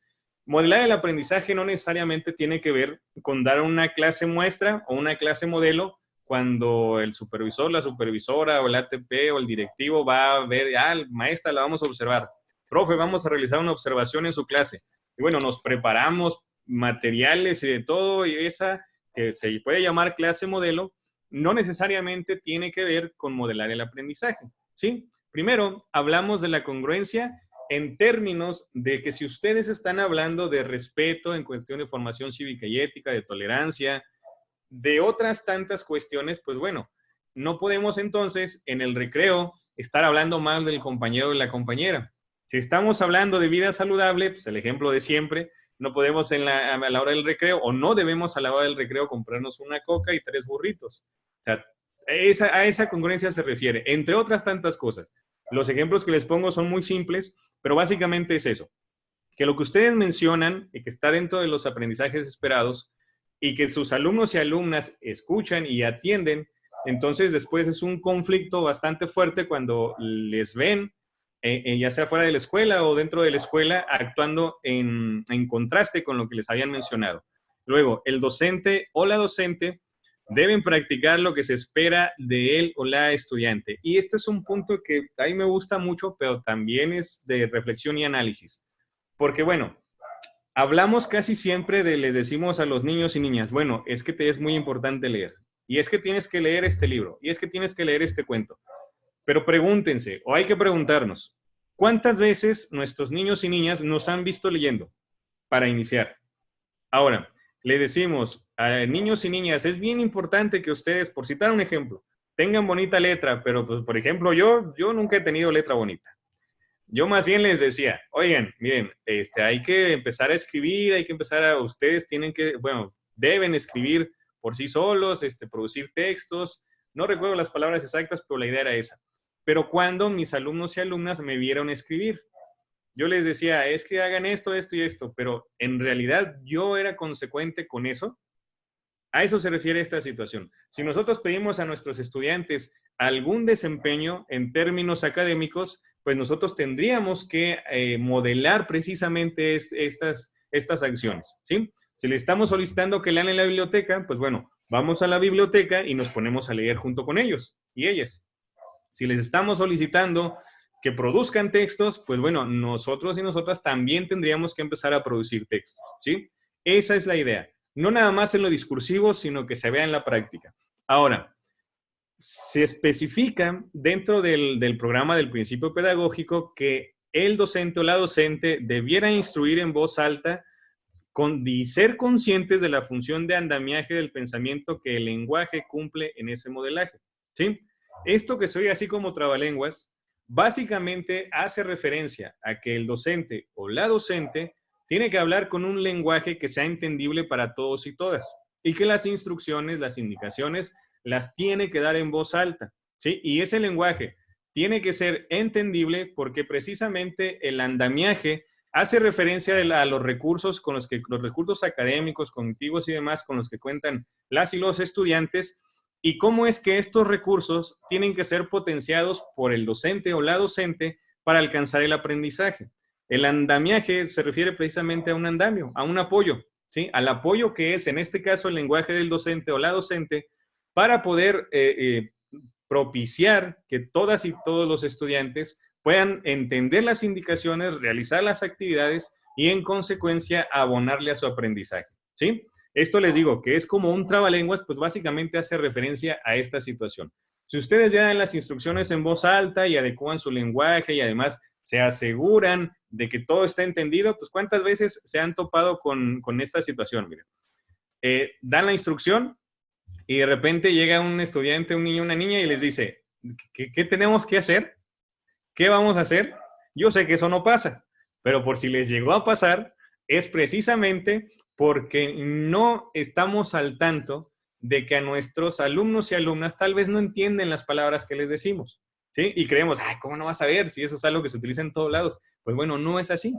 Modelar el aprendizaje no necesariamente tiene que ver con dar una clase muestra o una clase modelo cuando el supervisor, la supervisora o el ATP o el directivo va a ver, maestra, la vamos a observar. Profe, vamos a realizar una observación en su clase. Y bueno, nos preparamos materiales y de todo, y esa que se puede llamar clase modelo, no necesariamente tiene que ver con modelar el aprendizaje, ¿sí? Primero, hablamos de la congruencia en términos de que si ustedes están hablando de respeto en cuestión de formación cívica y ética, de tolerancia, de otras tantas cuestiones, pues bueno, no podemos entonces en el recreo estar hablando mal del compañero o la compañera. Si estamos hablando de vida saludable, pues el ejemplo de siempre, no podemos a la hora del recreo, o no debemos a la hora del recreo comprarnos una coca y 3 burritos. O sea, a esa congruencia se refiere, entre otras tantas cosas. Los ejemplos que les pongo son muy simples, pero básicamente es eso, que lo que ustedes mencionan y que está dentro de los aprendizajes esperados y que sus alumnos y alumnas escuchan y atienden, entonces después es un conflicto bastante fuerte cuando les ven, ya sea fuera de la escuela o dentro de la escuela, actuando en contraste con lo que les habían mencionado. Luego, el docente o la docente Deben practicar lo que se espera de él o la estudiante. Y este es un punto que a mí me gusta mucho, pero también es de reflexión y análisis. Porque bueno, hablamos casi siempre de, les decimos a los niños y niñas, bueno, es que te es muy importante leer. Y es que tienes que leer este libro. Y es que tienes que leer este cuento. Pero pregúntense, o hay que preguntarnos, ¿cuántas veces nuestros niños y niñas nos han visto leyendo para iniciar? Ahora, le decimos a niños y niñas, es bien importante que ustedes, por citar un ejemplo, tengan bonita letra, pero pues, por ejemplo, yo nunca he tenido letra bonita. Yo más bien les decía, oigan, miren, hay que empezar a escribir, hay que empezar a, ustedes tienen que, bueno, deben escribir por sí solos, producir textos. No recuerdo las palabras exactas, pero la idea era esa. Pero cuando mis alumnos y alumnas me vieron escribir, yo les decía, es que hagan esto, esto y esto, pero en realidad yo era consecuente con eso. A eso se refiere esta situación. Si nosotros pedimos a nuestros estudiantes algún desempeño en términos académicos, pues nosotros tendríamos que modelar precisamente estas acciones, ¿sí? Si le estamos solicitando que lean en la biblioteca, pues bueno, vamos a la biblioteca y nos ponemos a leer junto con ellos y ellas. Si les estamos solicitando que produzcan textos, pues bueno, nosotros y nosotras también tendríamos que empezar a producir textos, ¿sí? Esa es la idea. No nada más en lo discursivo, sino que se vea en la práctica. Ahora, se especifica dentro del programa del principio pedagógico que el docente o la docente debiera instruir en voz alta y ser conscientes de la función de andamiaje del pensamiento que el lenguaje cumple en ese modelaje, ¿sí? Esto que soy así como trabalenguas, básicamente hace referencia a que el docente o la docente tiene que hablar con un lenguaje que sea entendible para todos y todas y que las instrucciones, las indicaciones, las tiene que dar en voz alta, ¿sí? Y ese lenguaje tiene que ser entendible porque precisamente el andamiaje hace referencia a los recursos con los recursos académicos, cognitivos y demás con los que cuentan las y los estudiantes y cómo es que estos recursos tienen que ser potenciados por el docente o la docente para alcanzar el aprendizaje. El andamiaje se refiere precisamente a un andamio, a un apoyo, ¿sí? Al apoyo que es, en este caso, el lenguaje del docente o la docente para poder propiciar que todas y todos los estudiantes puedan entender las indicaciones, realizar las actividades y, en consecuencia, abonarle a su aprendizaje, ¿sí? Esto les digo que es como un trabalenguas, pues básicamente hace referencia a esta situación. Si ustedes ya dan las instrucciones en voz alta y adecuan su lenguaje y además se aseguran de que todo está entendido, pues ¿cuántas veces se han topado con esta situación? Miren, dan la instrucción y de repente llega un estudiante, un niño, una niña y les dice, ¿qué tenemos que hacer? ¿Qué vamos a hacer? Yo sé que eso no pasa, pero por si les llegó a pasar, es precisamente porque no estamos al tanto de que a nuestros alumnos y alumnas tal vez no entienden las palabras que les decimos, ¿sí? Y creemos, ay, ¿cómo no vas a ver si eso es algo que se utiliza en todos lados? Pues bueno, no es así,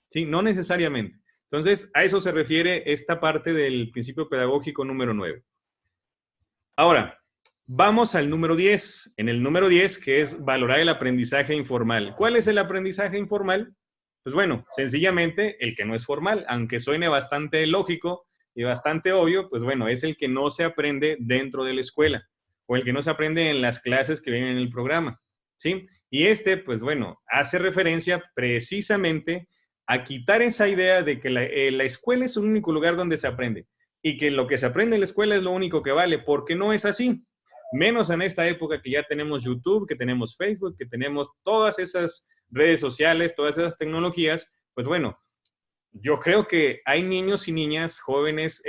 ¿sí? No necesariamente. Entonces, a eso se refiere esta parte del principio pedagógico número 9. Ahora, vamos al número 10. En el número 10, que es valorar el aprendizaje informal. ¿Cuál es el aprendizaje informal? Pues bueno, sencillamente el que no es formal, aunque suene bastante lógico y bastante obvio, pues bueno, es el que no se aprende dentro de la escuela o el que no se aprende en las clases que vienen en el programa, ¿sí? Y pues bueno, hace referencia precisamente a quitar esa idea de que la escuela es el único lugar donde se aprende y que lo que se aprende en la escuela es lo único que vale, porque no es así. Menos en esta época que ya tenemos YouTube, que tenemos Facebook, que tenemos todas esas redes sociales, todas esas tecnologías, pues bueno, yo creo que hay niños y niñas, jóvenes,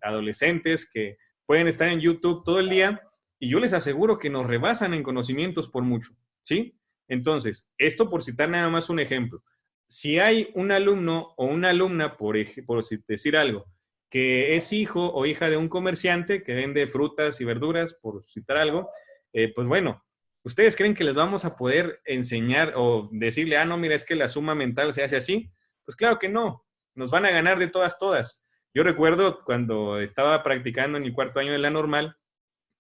adolescentes que pueden estar en YouTube todo el día y yo les aseguro que nos rebasan en conocimientos por mucho, ¿sí? Entonces, esto por citar nada más un ejemplo. Si hay un alumno o una alumna, por decir algo, que es hijo o hija de un comerciante que vende frutas y verduras, por citar algo, pues bueno, ¿ustedes creen que les vamos a poder enseñar o decirle, no, mira, es que la suma mental se hace así? Pues claro que no, nos van a ganar de todas. Yo recuerdo cuando estaba practicando en el cuarto año de la normal,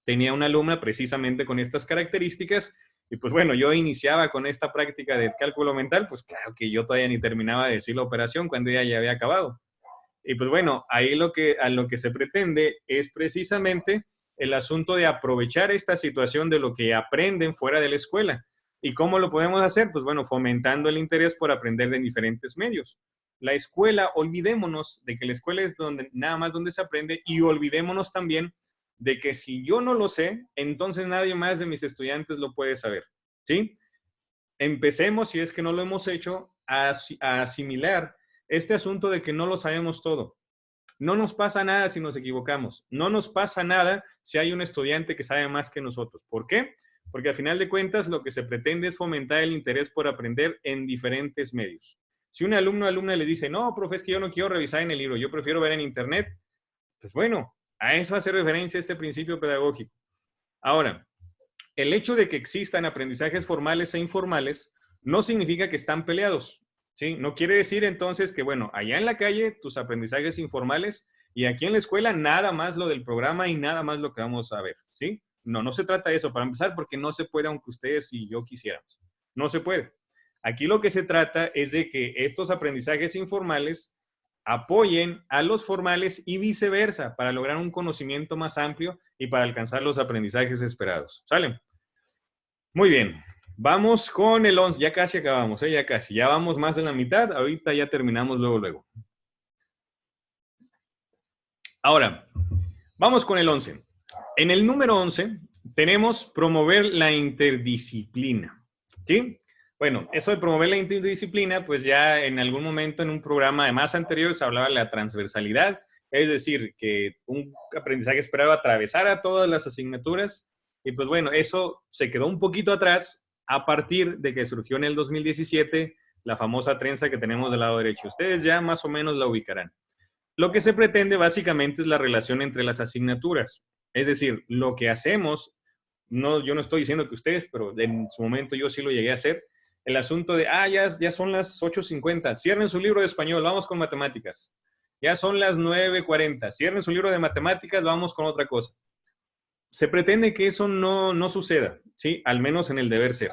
tenía una alumna precisamente con estas características y pues bueno, yo iniciaba con esta práctica de cálculo mental, pues claro que yo todavía ni terminaba de decir la operación cuando ella ya había acabado. Y pues bueno, ahí a lo que se pretende es precisamente el asunto de aprovechar esta situación de lo que aprenden fuera de la escuela. ¿Y cómo lo podemos hacer? Pues bueno, fomentando el interés por aprender de diferentes medios. La escuela, olvidémonos de que la escuela es donde, nada más donde se aprende, y olvidémonos también de que si yo no lo sé, entonces nadie más de mis estudiantes lo puede saber, ¿sí? Empecemos, si es que no lo hemos hecho, a asimilar este asunto de que no lo sabemos todo. No nos pasa nada si nos equivocamos. No nos pasa nada si hay un estudiante que sabe más que nosotros. ¿Por qué? Porque al final de cuentas lo que se pretende es fomentar el interés por aprender en diferentes medios. Si un alumno o alumna le dice, no, profe, es que yo no quiero revisar en el libro, yo prefiero ver en internet, pues bueno, a eso hace referencia este principio pedagógico. Ahora, el hecho de que existan aprendizajes formales e informales no significa que están peleados, ¿sí? No quiere decir entonces que, bueno, allá en la calle tus aprendizajes informales y aquí en la escuela nada más lo del programa y nada más lo que vamos a ver, ¿sí? No, no se trata de eso, para empezar, porque no se puede aunque ustedes y yo quisiéramos. No se puede. Aquí lo que se trata es de que estos aprendizajes informales apoyen a los formales y viceversa para lograr un conocimiento más amplio y para alcanzar los aprendizajes esperados. ¿Sale? Muy bien. Vamos con el 11. Ya casi acabamos, ¿eh? Ya casi. Ya vamos más de la mitad. Ahorita ya terminamos luego. Ahora, vamos con el 11. En el número 11 tenemos promover la interdisciplina. ¿Sí? Bueno, eso de promover la interdisciplina, pues ya en algún momento en un programa de más anterior se hablaba de la transversalidad, es decir, que un aprendizaje esperado atravesara todas las asignaturas. Y pues bueno, eso se quedó un poquito atrás a partir de que surgió en el 2017 la famosa trenza que tenemos del lado derecho. Ustedes ya más o menos la ubicarán. Lo que se pretende básicamente es la relación entre las asignaturas. Es decir, lo que hacemos, no, yo no estoy diciendo que ustedes, pero en su momento yo sí lo llegué a hacer, el asunto de, ya son las 8:50, cierren su libro de español, vamos con matemáticas. Ya son las 9:40, cierren su libro de matemáticas, vamos con otra cosa. Se pretende que eso no suceda, ¿sí? Al menos en el deber ser.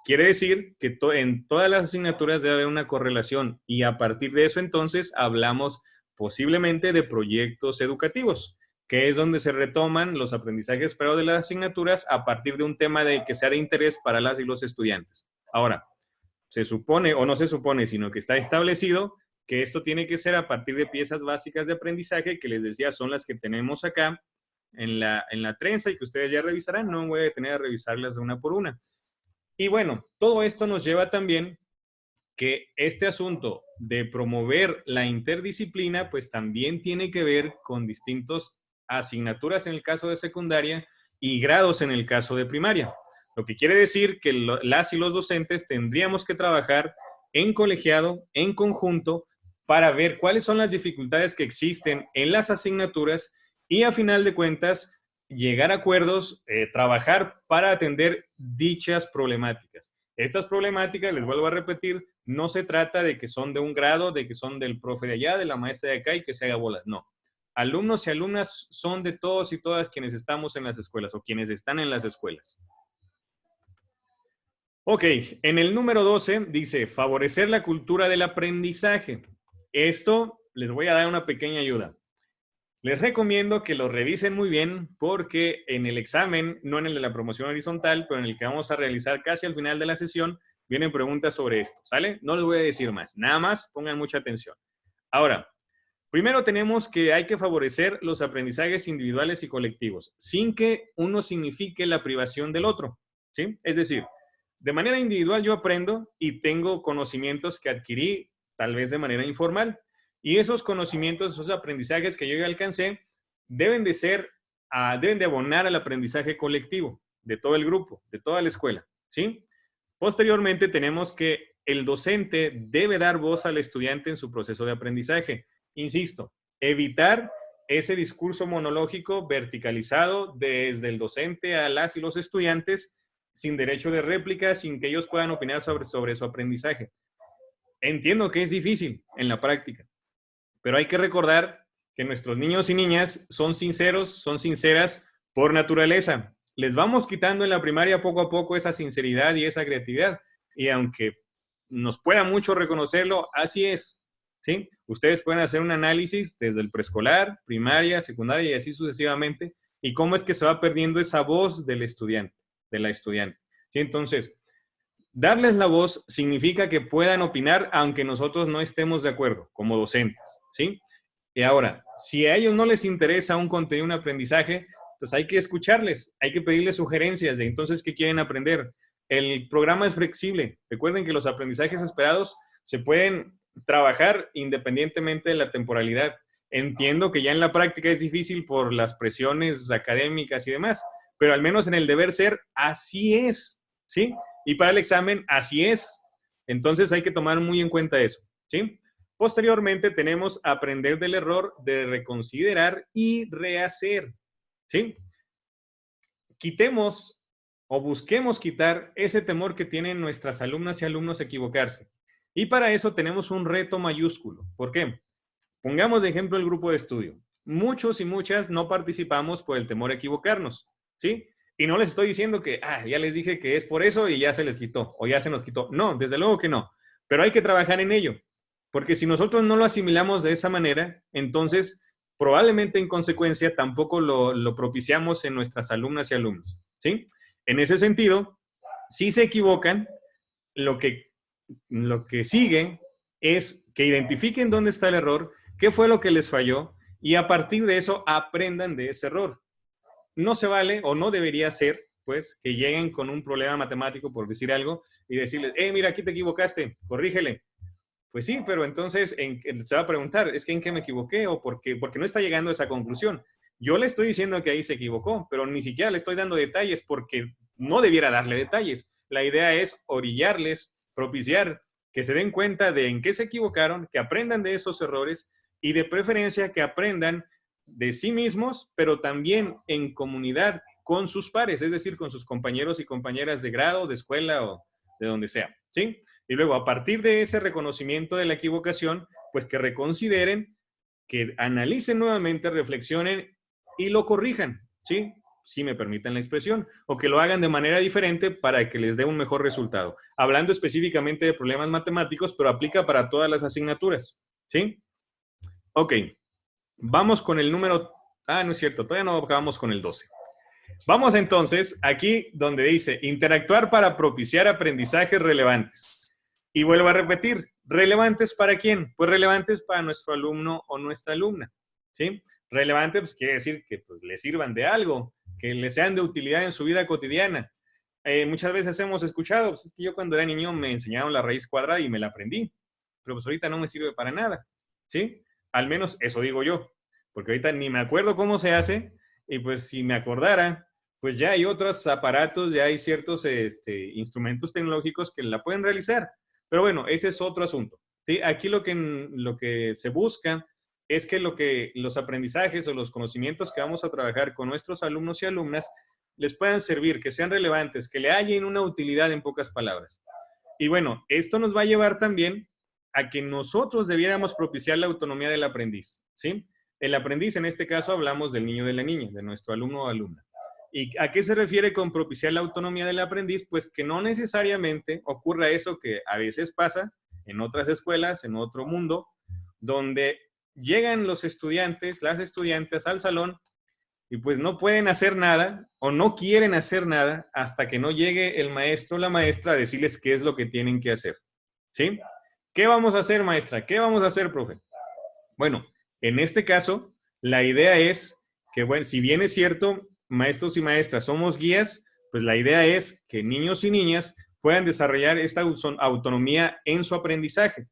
Quiere decir que en todas las asignaturas debe haber una correlación y a partir de eso entonces hablamos posiblemente de proyectos educativos, que es donde se retoman los aprendizajes pero de las asignaturas a partir de un tema de que sea de interés para las y los estudiantes. Ahora, se supone o no se supone, sino que está establecido que esto tiene que ser a partir de piezas básicas de aprendizaje que les decía son las que tenemos acá en la trenza y que ustedes ya revisarán, no voy a detener a revisarlas de una por una. Y bueno, todo esto nos lleva también que este asunto de promover la interdisciplina, pues también tiene que ver con distintas asignaturas en el caso de secundaria y grados en el caso de primaria. Lo que quiere decir que las y los docentes tendríamos que trabajar en colegiado, en conjunto, para ver cuáles son las dificultades que existen en las asignaturas y a final de cuentas llegar a acuerdos, trabajar para atender dichas problemáticas. Estas problemáticas, les vuelvo a repetir, no se trata de que son de un grado, de que son del profe de allá, de la maestra de acá y que se haga bolas. No. Alumnos y alumnas son de todos y todas quienes estamos en las escuelas o quienes están en las escuelas. Ok, en el número 12 dice, favorecer la cultura del aprendizaje. Esto les voy a dar una pequeña ayuda. Les recomiendo que lo revisen muy bien porque en el examen, no en el de la promoción horizontal, pero en el que vamos a realizar casi al final de la sesión, vienen preguntas sobre esto, ¿sale? No les voy a decir más, nada más pongan mucha atención. Ahora, primero tenemos que hay que favorecer los aprendizajes individuales y colectivos, sin que uno signifique la privación del otro, ¿sí? Es decir, de manera individual yo aprendo y tengo conocimientos que adquirí tal vez de manera informal. Y esos conocimientos, esos aprendizajes que yo ya alcancé, deben de abonar al aprendizaje colectivo de todo el grupo, de toda la escuela, ¿sí? Posteriormente tenemos que el docente debe dar voz al estudiante en su proceso de aprendizaje. Insisto, evitar ese discurso monológico verticalizado desde el docente a las y los estudiantes sin derecho de réplica, sin que ellos puedan opinar sobre su aprendizaje. Entiendo que es difícil en la práctica, pero hay que recordar que nuestros niños y niñas son sinceros, son sinceras por naturaleza. Les vamos quitando en la primaria poco a poco esa sinceridad y esa creatividad. Y aunque nos pueda mucho reconocerlo, así es, ¿sí? Ustedes pueden hacer un análisis desde el preescolar, primaria, secundaria y así sucesivamente y cómo es que se va perdiendo esa voz del estudiante, de la estudiante. ¿Sí? Entonces, darles la voz significa que puedan opinar aunque nosotros no estemos de acuerdo como docentes, ¿sí? Y ahora, si a ellos no les interesa un contenido, un aprendizaje, pues hay que escucharles, hay que pedirles sugerencias de entonces qué quieren aprender. El programa es flexible. Recuerden que los aprendizajes esperados se pueden trabajar independientemente de la temporalidad. Entiendo que ya en la práctica es difícil por las presiones académicas y demás, pero al menos en el deber ser, así es, ¿sí? Y para el examen, así es. Entonces hay que tomar muy en cuenta eso, ¿sí? Posteriormente tenemos aprender del error, de reconsiderar y rehacer, ¿sí? Quitemos o busquemos quitar ese temor que tienen nuestras alumnas y alumnos a equivocarse. Y para eso tenemos un reto mayúsculo. ¿Por qué? Pongamos de ejemplo el grupo de estudio. Muchos y muchas no participamos por el temor a equivocarnos, ¿sí? Y no les estoy diciendo que, ya les dije que es por eso y ya se les quitó o ya se nos quitó. No, desde luego que no. Pero hay que trabajar en ello. Porque si nosotros no lo asimilamos de esa manera, entonces probablemente en consecuencia tampoco lo propiciamos en nuestras alumnas y alumnos, ¿sí? En ese sentido, si se equivocan, lo que sigue es que identifiquen dónde está el error, qué fue lo que les falló y a partir de eso aprendan de ese error. No se vale o no debería ser, pues, que lleguen con un problema matemático, por decir algo, y decirles, mira, aquí te equivocaste, corrígele. Pues sí, pero entonces se va a preguntar, ¿es que en qué me equivoqué o por qué? Porque no está llegando a esa conclusión. Yo le estoy diciendo que ahí se equivocó, pero ni siquiera le estoy dando detalles porque no debiera darle detalles. La idea es orillarles, propiciar que se den cuenta de en qué se equivocaron, que aprendan de esos errores y de preferencia que aprendan de sí mismos, pero también en comunidad con sus pares, es decir, con sus compañeros y compañeras de grado, de escuela o de donde sea, ¿sí? Y luego, a partir de ese reconocimiento de la equivocación, pues que reconsideren, que analicen nuevamente, reflexionen y lo corrijan, ¿sí? Si me permiten la expresión, o que lo hagan de manera diferente para que les dé un mejor resultado. Hablando específicamente de problemas matemáticos, pero aplica para todas las asignaturas, ¿sí? Ok, vamos con el número... no es cierto, todavía no acabamos con el 12. Vamos entonces aquí donde dice interactuar para propiciar aprendizajes relevantes. Y vuelvo a repetir, ¿relevantes para quién? Pues relevantes para nuestro alumno o nuestra alumna, ¿sí? Relevante pues quiere decir que pues, le sirvan de algo, que le sean de utilidad en su vida cotidiana. Muchas veces hemos escuchado, pues es que yo cuando era niño me enseñaron la raíz cuadrada y me la aprendí, pero pues ahorita no me sirve para nada, ¿sí? Al menos eso digo yo, porque ahorita ni me acuerdo cómo se hace y pues si me acordara, pues ya hay otros aparatos, ya hay ciertos instrumentos tecnológicos que la pueden realizar. Pero bueno, ese es otro asunto, ¿sí? Aquí lo que se busca es que los aprendizajes o los conocimientos que vamos a trabajar con nuestros alumnos y alumnas les puedan servir, que sean relevantes, que le hallen una utilidad en pocas palabras. Y bueno, esto nos va a llevar también a que nosotros debiéramos propiciar la autonomía del aprendiz, ¿sí? El aprendiz, en este caso, hablamos del niño o de la niña, de nuestro alumno o alumna. ¿Y a qué se refiere con propiciar la autonomía del aprendiz? Pues que no necesariamente ocurra eso que a veces pasa en otras escuelas, en otro mundo, donde llegan los estudiantes, las estudiantes al salón y pues no pueden hacer nada o no quieren hacer nada hasta que no llegue el maestro o la maestra a decirles qué es lo que tienen que hacer, ¿sí? ¿Qué vamos a hacer, maestra? ¿Qué vamos a hacer, profe? Bueno, en este caso, la idea es que, bueno, si bien es cierto, maestros y maestras somos guías, pues la idea es que niños y niñas puedan desarrollar esta autonomía en su aprendizaje,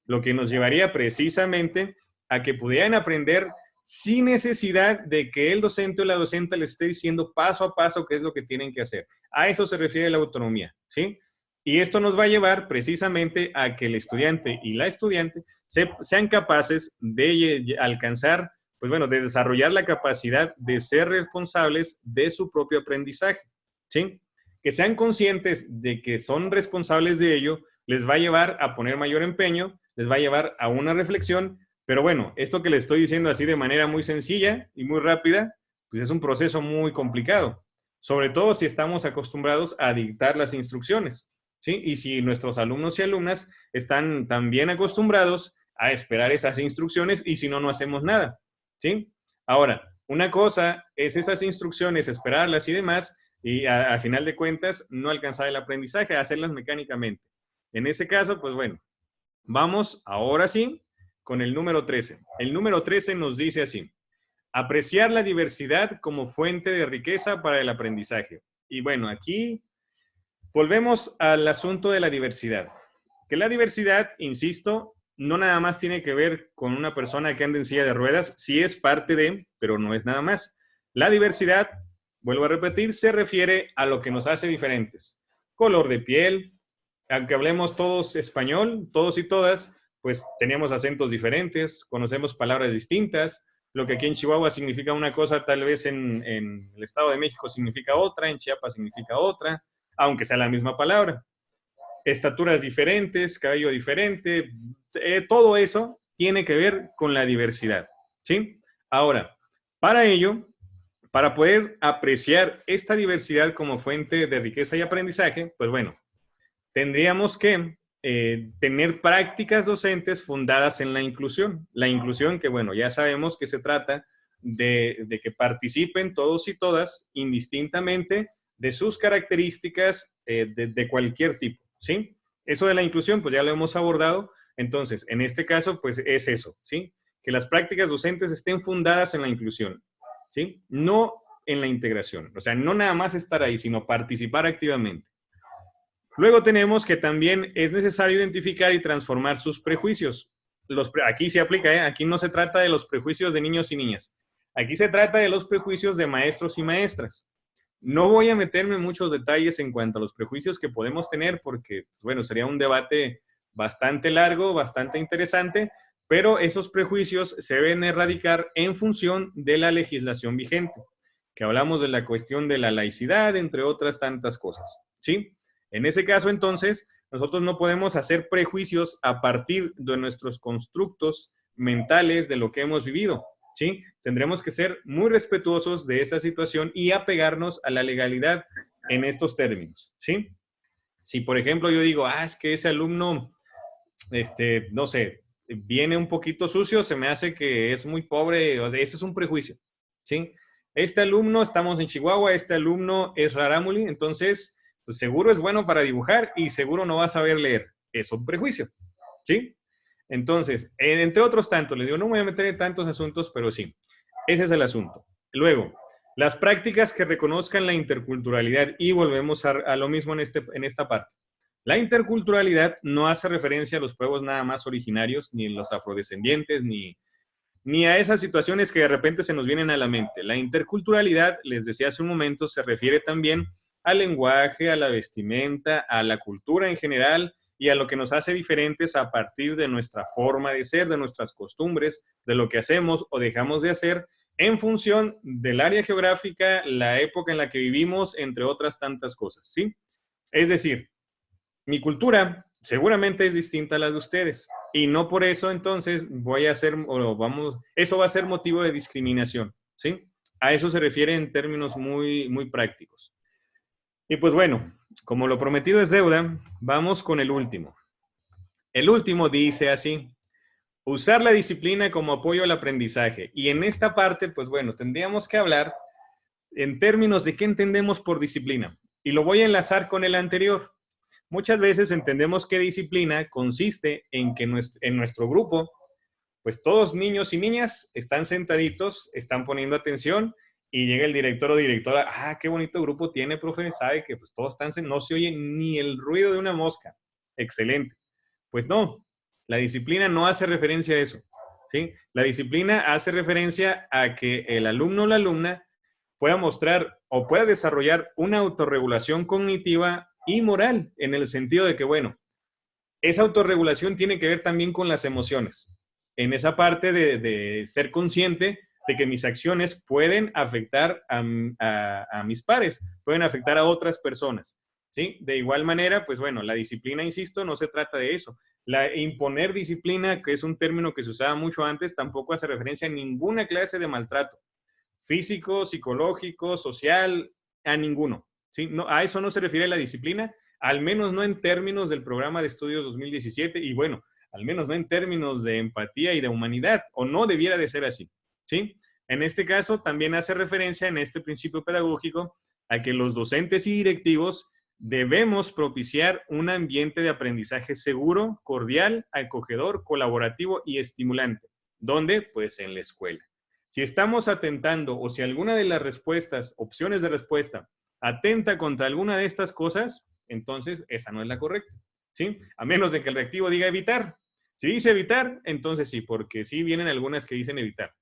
lo que nos llevaría precisamente a que pudieran aprender sin necesidad de que el docente o la docente les esté diciendo paso a paso qué es lo que tienen que hacer. A eso se refiere la autonomía, ¿sí? Y esto nos va a llevar precisamente a que el estudiante y la estudiante sean capaces de alcanzar, pues bueno, de desarrollar la capacidad de ser responsables de su propio aprendizaje, ¿sí? Que sean conscientes de que son responsables de ello, les va a llevar a poner mayor empeño, les va a llevar a una reflexión, pero bueno, esto que les estoy diciendo así de manera muy sencilla y muy rápida, pues es un proceso muy complicado, sobre todo si estamos acostumbrados a dictar las instrucciones, ¿sí? Y si nuestros alumnos y alumnas están también acostumbrados a esperar esas instrucciones y si no, no hacemos nada, ¿sí? Ahora, Una cosa es esas instrucciones, esperarlas y demás, y a final de cuentas no alcanzar el aprendizaje, hacerlas mecánicamente. En ese caso, pues bueno, vamos ahora sí con el número 13. El número 13 nos dice así: apreciar la diversidad como fuente de riqueza para el aprendizaje. Y bueno, aquí volvemos al asunto de la diversidad. Que la diversidad, insisto, no nada más tiene que ver con una persona que anda en silla de ruedas, sí es parte de, pero no es nada más. La diversidad, vuelvo a repetir, se refiere a lo que nos hace diferentes. Color de piel, aunque hablemos todos español, todos y todas, pues tenemos acentos diferentes, conocemos palabras distintas. Lo que aquí en Chihuahua significa una cosa, tal vez en el Estado de México significa otra, en Chiapas significa otra, aunque sea la misma palabra. Estaturas diferentes, cabello diferente, todo eso tiene que ver con la diversidad, ¿sí? Ahora, para ello, para poder apreciar esta diversidad como fuente de riqueza y aprendizaje, pues bueno, tendríamos que tener prácticas docentes fundadas en la inclusión. La inclusión que, bueno, ya sabemos que se trata de que participen todos y todas indistintamente de sus características de cualquier tipo, ¿sí? Eso de la inclusión, pues ya lo hemos abordado. Entonces, en este caso, pues es eso, ¿sí? Que las prácticas docentes estén fundadas en la inclusión, ¿sí? No en la integración. O sea, no nada más estar ahí, sino participar activamente. Luego tenemos que también es necesario identificar y transformar sus prejuicios. Aquí se aplica, ¿eh? Aquí no se trata de los prejuicios de niños y niñas. Aquí se trata de los prejuicios de maestros y maestras. No voy a meterme en muchos detalles en cuanto a los prejuicios que podemos tener porque, bueno, sería un debate bastante largo, bastante interesante, pero esos prejuicios se deben erradicar en función de la legislación vigente, que hablamos de la cuestión de la laicidad, entre otras tantas cosas, ¿sí? En ese caso, entonces, nosotros no podemos hacer prejuicios a partir de nuestros constructos mentales de lo que hemos vivido, ¿sí? Tendremos que ser muy respetuosos de esa situación y apegarnos a la legalidad en estos términos, ¿sí? Si, por ejemplo, yo digo, es que ese alumno, no sé, viene un poquito sucio, se me hace que es muy pobre, o sea, ese es un prejuicio, ¿sí? Este alumno, estamos en Chihuahua, este alumno es rarámuri, entonces, pues seguro es bueno para dibujar y seguro no va a saber leer. Es un prejuicio, ¿sí? Entonces, entre otros tantos, les digo, no me voy a meter en tantos asuntos, pero sí, ese es el asunto. Luego, las prácticas que reconozcan la interculturalidad, y volvemos a lo mismo en esta parte. La interculturalidad no hace referencia a los pueblos nada más originarios, ni los afrodescendientes, ni a esas situaciones que de repente se nos vienen a la mente. La interculturalidad, les decía hace un momento, se refiere también al lenguaje, a la vestimenta, a la cultura en general y a lo que nos hace diferentes a partir de nuestra forma de ser, de nuestras costumbres, de lo que hacemos o dejamos de hacer en función del área geográfica, la época en la que vivimos, entre otras tantas cosas, ¿sí? Es decir, mi cultura seguramente es distinta a la de ustedes y no por eso entonces voy a hacer, o vamos, eso va a ser motivo de discriminación, ¿sí? A eso se refiere en términos muy, muy prácticos. Y pues bueno, como lo prometido es deuda, vamos con el último. El último dice así: usar la disciplina como apoyo al aprendizaje. Y en esta parte, pues bueno, tendríamos que hablar en términos de qué entendemos por disciplina. Y lo voy a enlazar con el anterior. Muchas veces entendemos que disciplina consiste en que en nuestro grupo, pues todos niños y niñas están sentaditos, están poniendo atención y llega el director o directora, qué bonito grupo tiene, profe, sabe que pues todos están, no se oye ni el ruido de una mosca. Excelente. Pues no, la disciplina no hace referencia a eso, ¿sí? La disciplina hace referencia a que el alumno o la alumna pueda mostrar o pueda desarrollar una autorregulación cognitiva y moral, en el sentido de que, bueno, esa autorregulación tiene que ver también con las emociones, en esa parte de ser consciente de que mis acciones pueden afectar a mis pares, pueden afectar a otras personas, ¿sí? De igual manera, pues bueno, la disciplina, insisto, no se trata de eso. Imponer disciplina, que es un término que se usaba mucho antes, tampoco hace referencia a ninguna clase de maltrato, físico, psicológico, social, a ninguno, ¿sí? No, a eso no se refiere la disciplina, al menos no en términos del programa de estudios 2017 y bueno, al menos no en términos de empatía y de humanidad, o no debiera de ser así, ¿sí? En este caso, también hace referencia en este principio pedagógico a que los docentes y directivos debemos propiciar un ambiente de aprendizaje seguro, cordial, acogedor, colaborativo y estimulante. ¿Dónde? Pues en la escuela. Si estamos atentando o si alguna de las respuestas, opciones de respuesta, atenta contra alguna de estas cosas, entonces esa no es la correcta, ¿sí? A menos de que el reactivo diga evitar. Si dice evitar, entonces sí, porque sí vienen algunas que dicen evitar,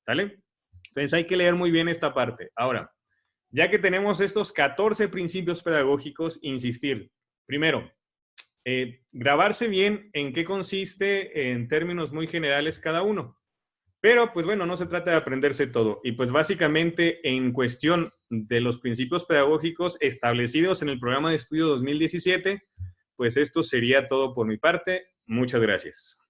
¿sale? Entonces hay que leer muy bien esta parte. Ahora, ya que tenemos estos 14 principios pedagógicos, insistir. Primero, grabarse bien en qué consiste en términos muy generales cada uno. Pero, pues bueno, no se trata de aprenderse todo. Y pues básicamente en cuestión de los principios pedagógicos establecidos en el programa de estudio 2017, pues esto sería todo por mi parte. Muchas gracias.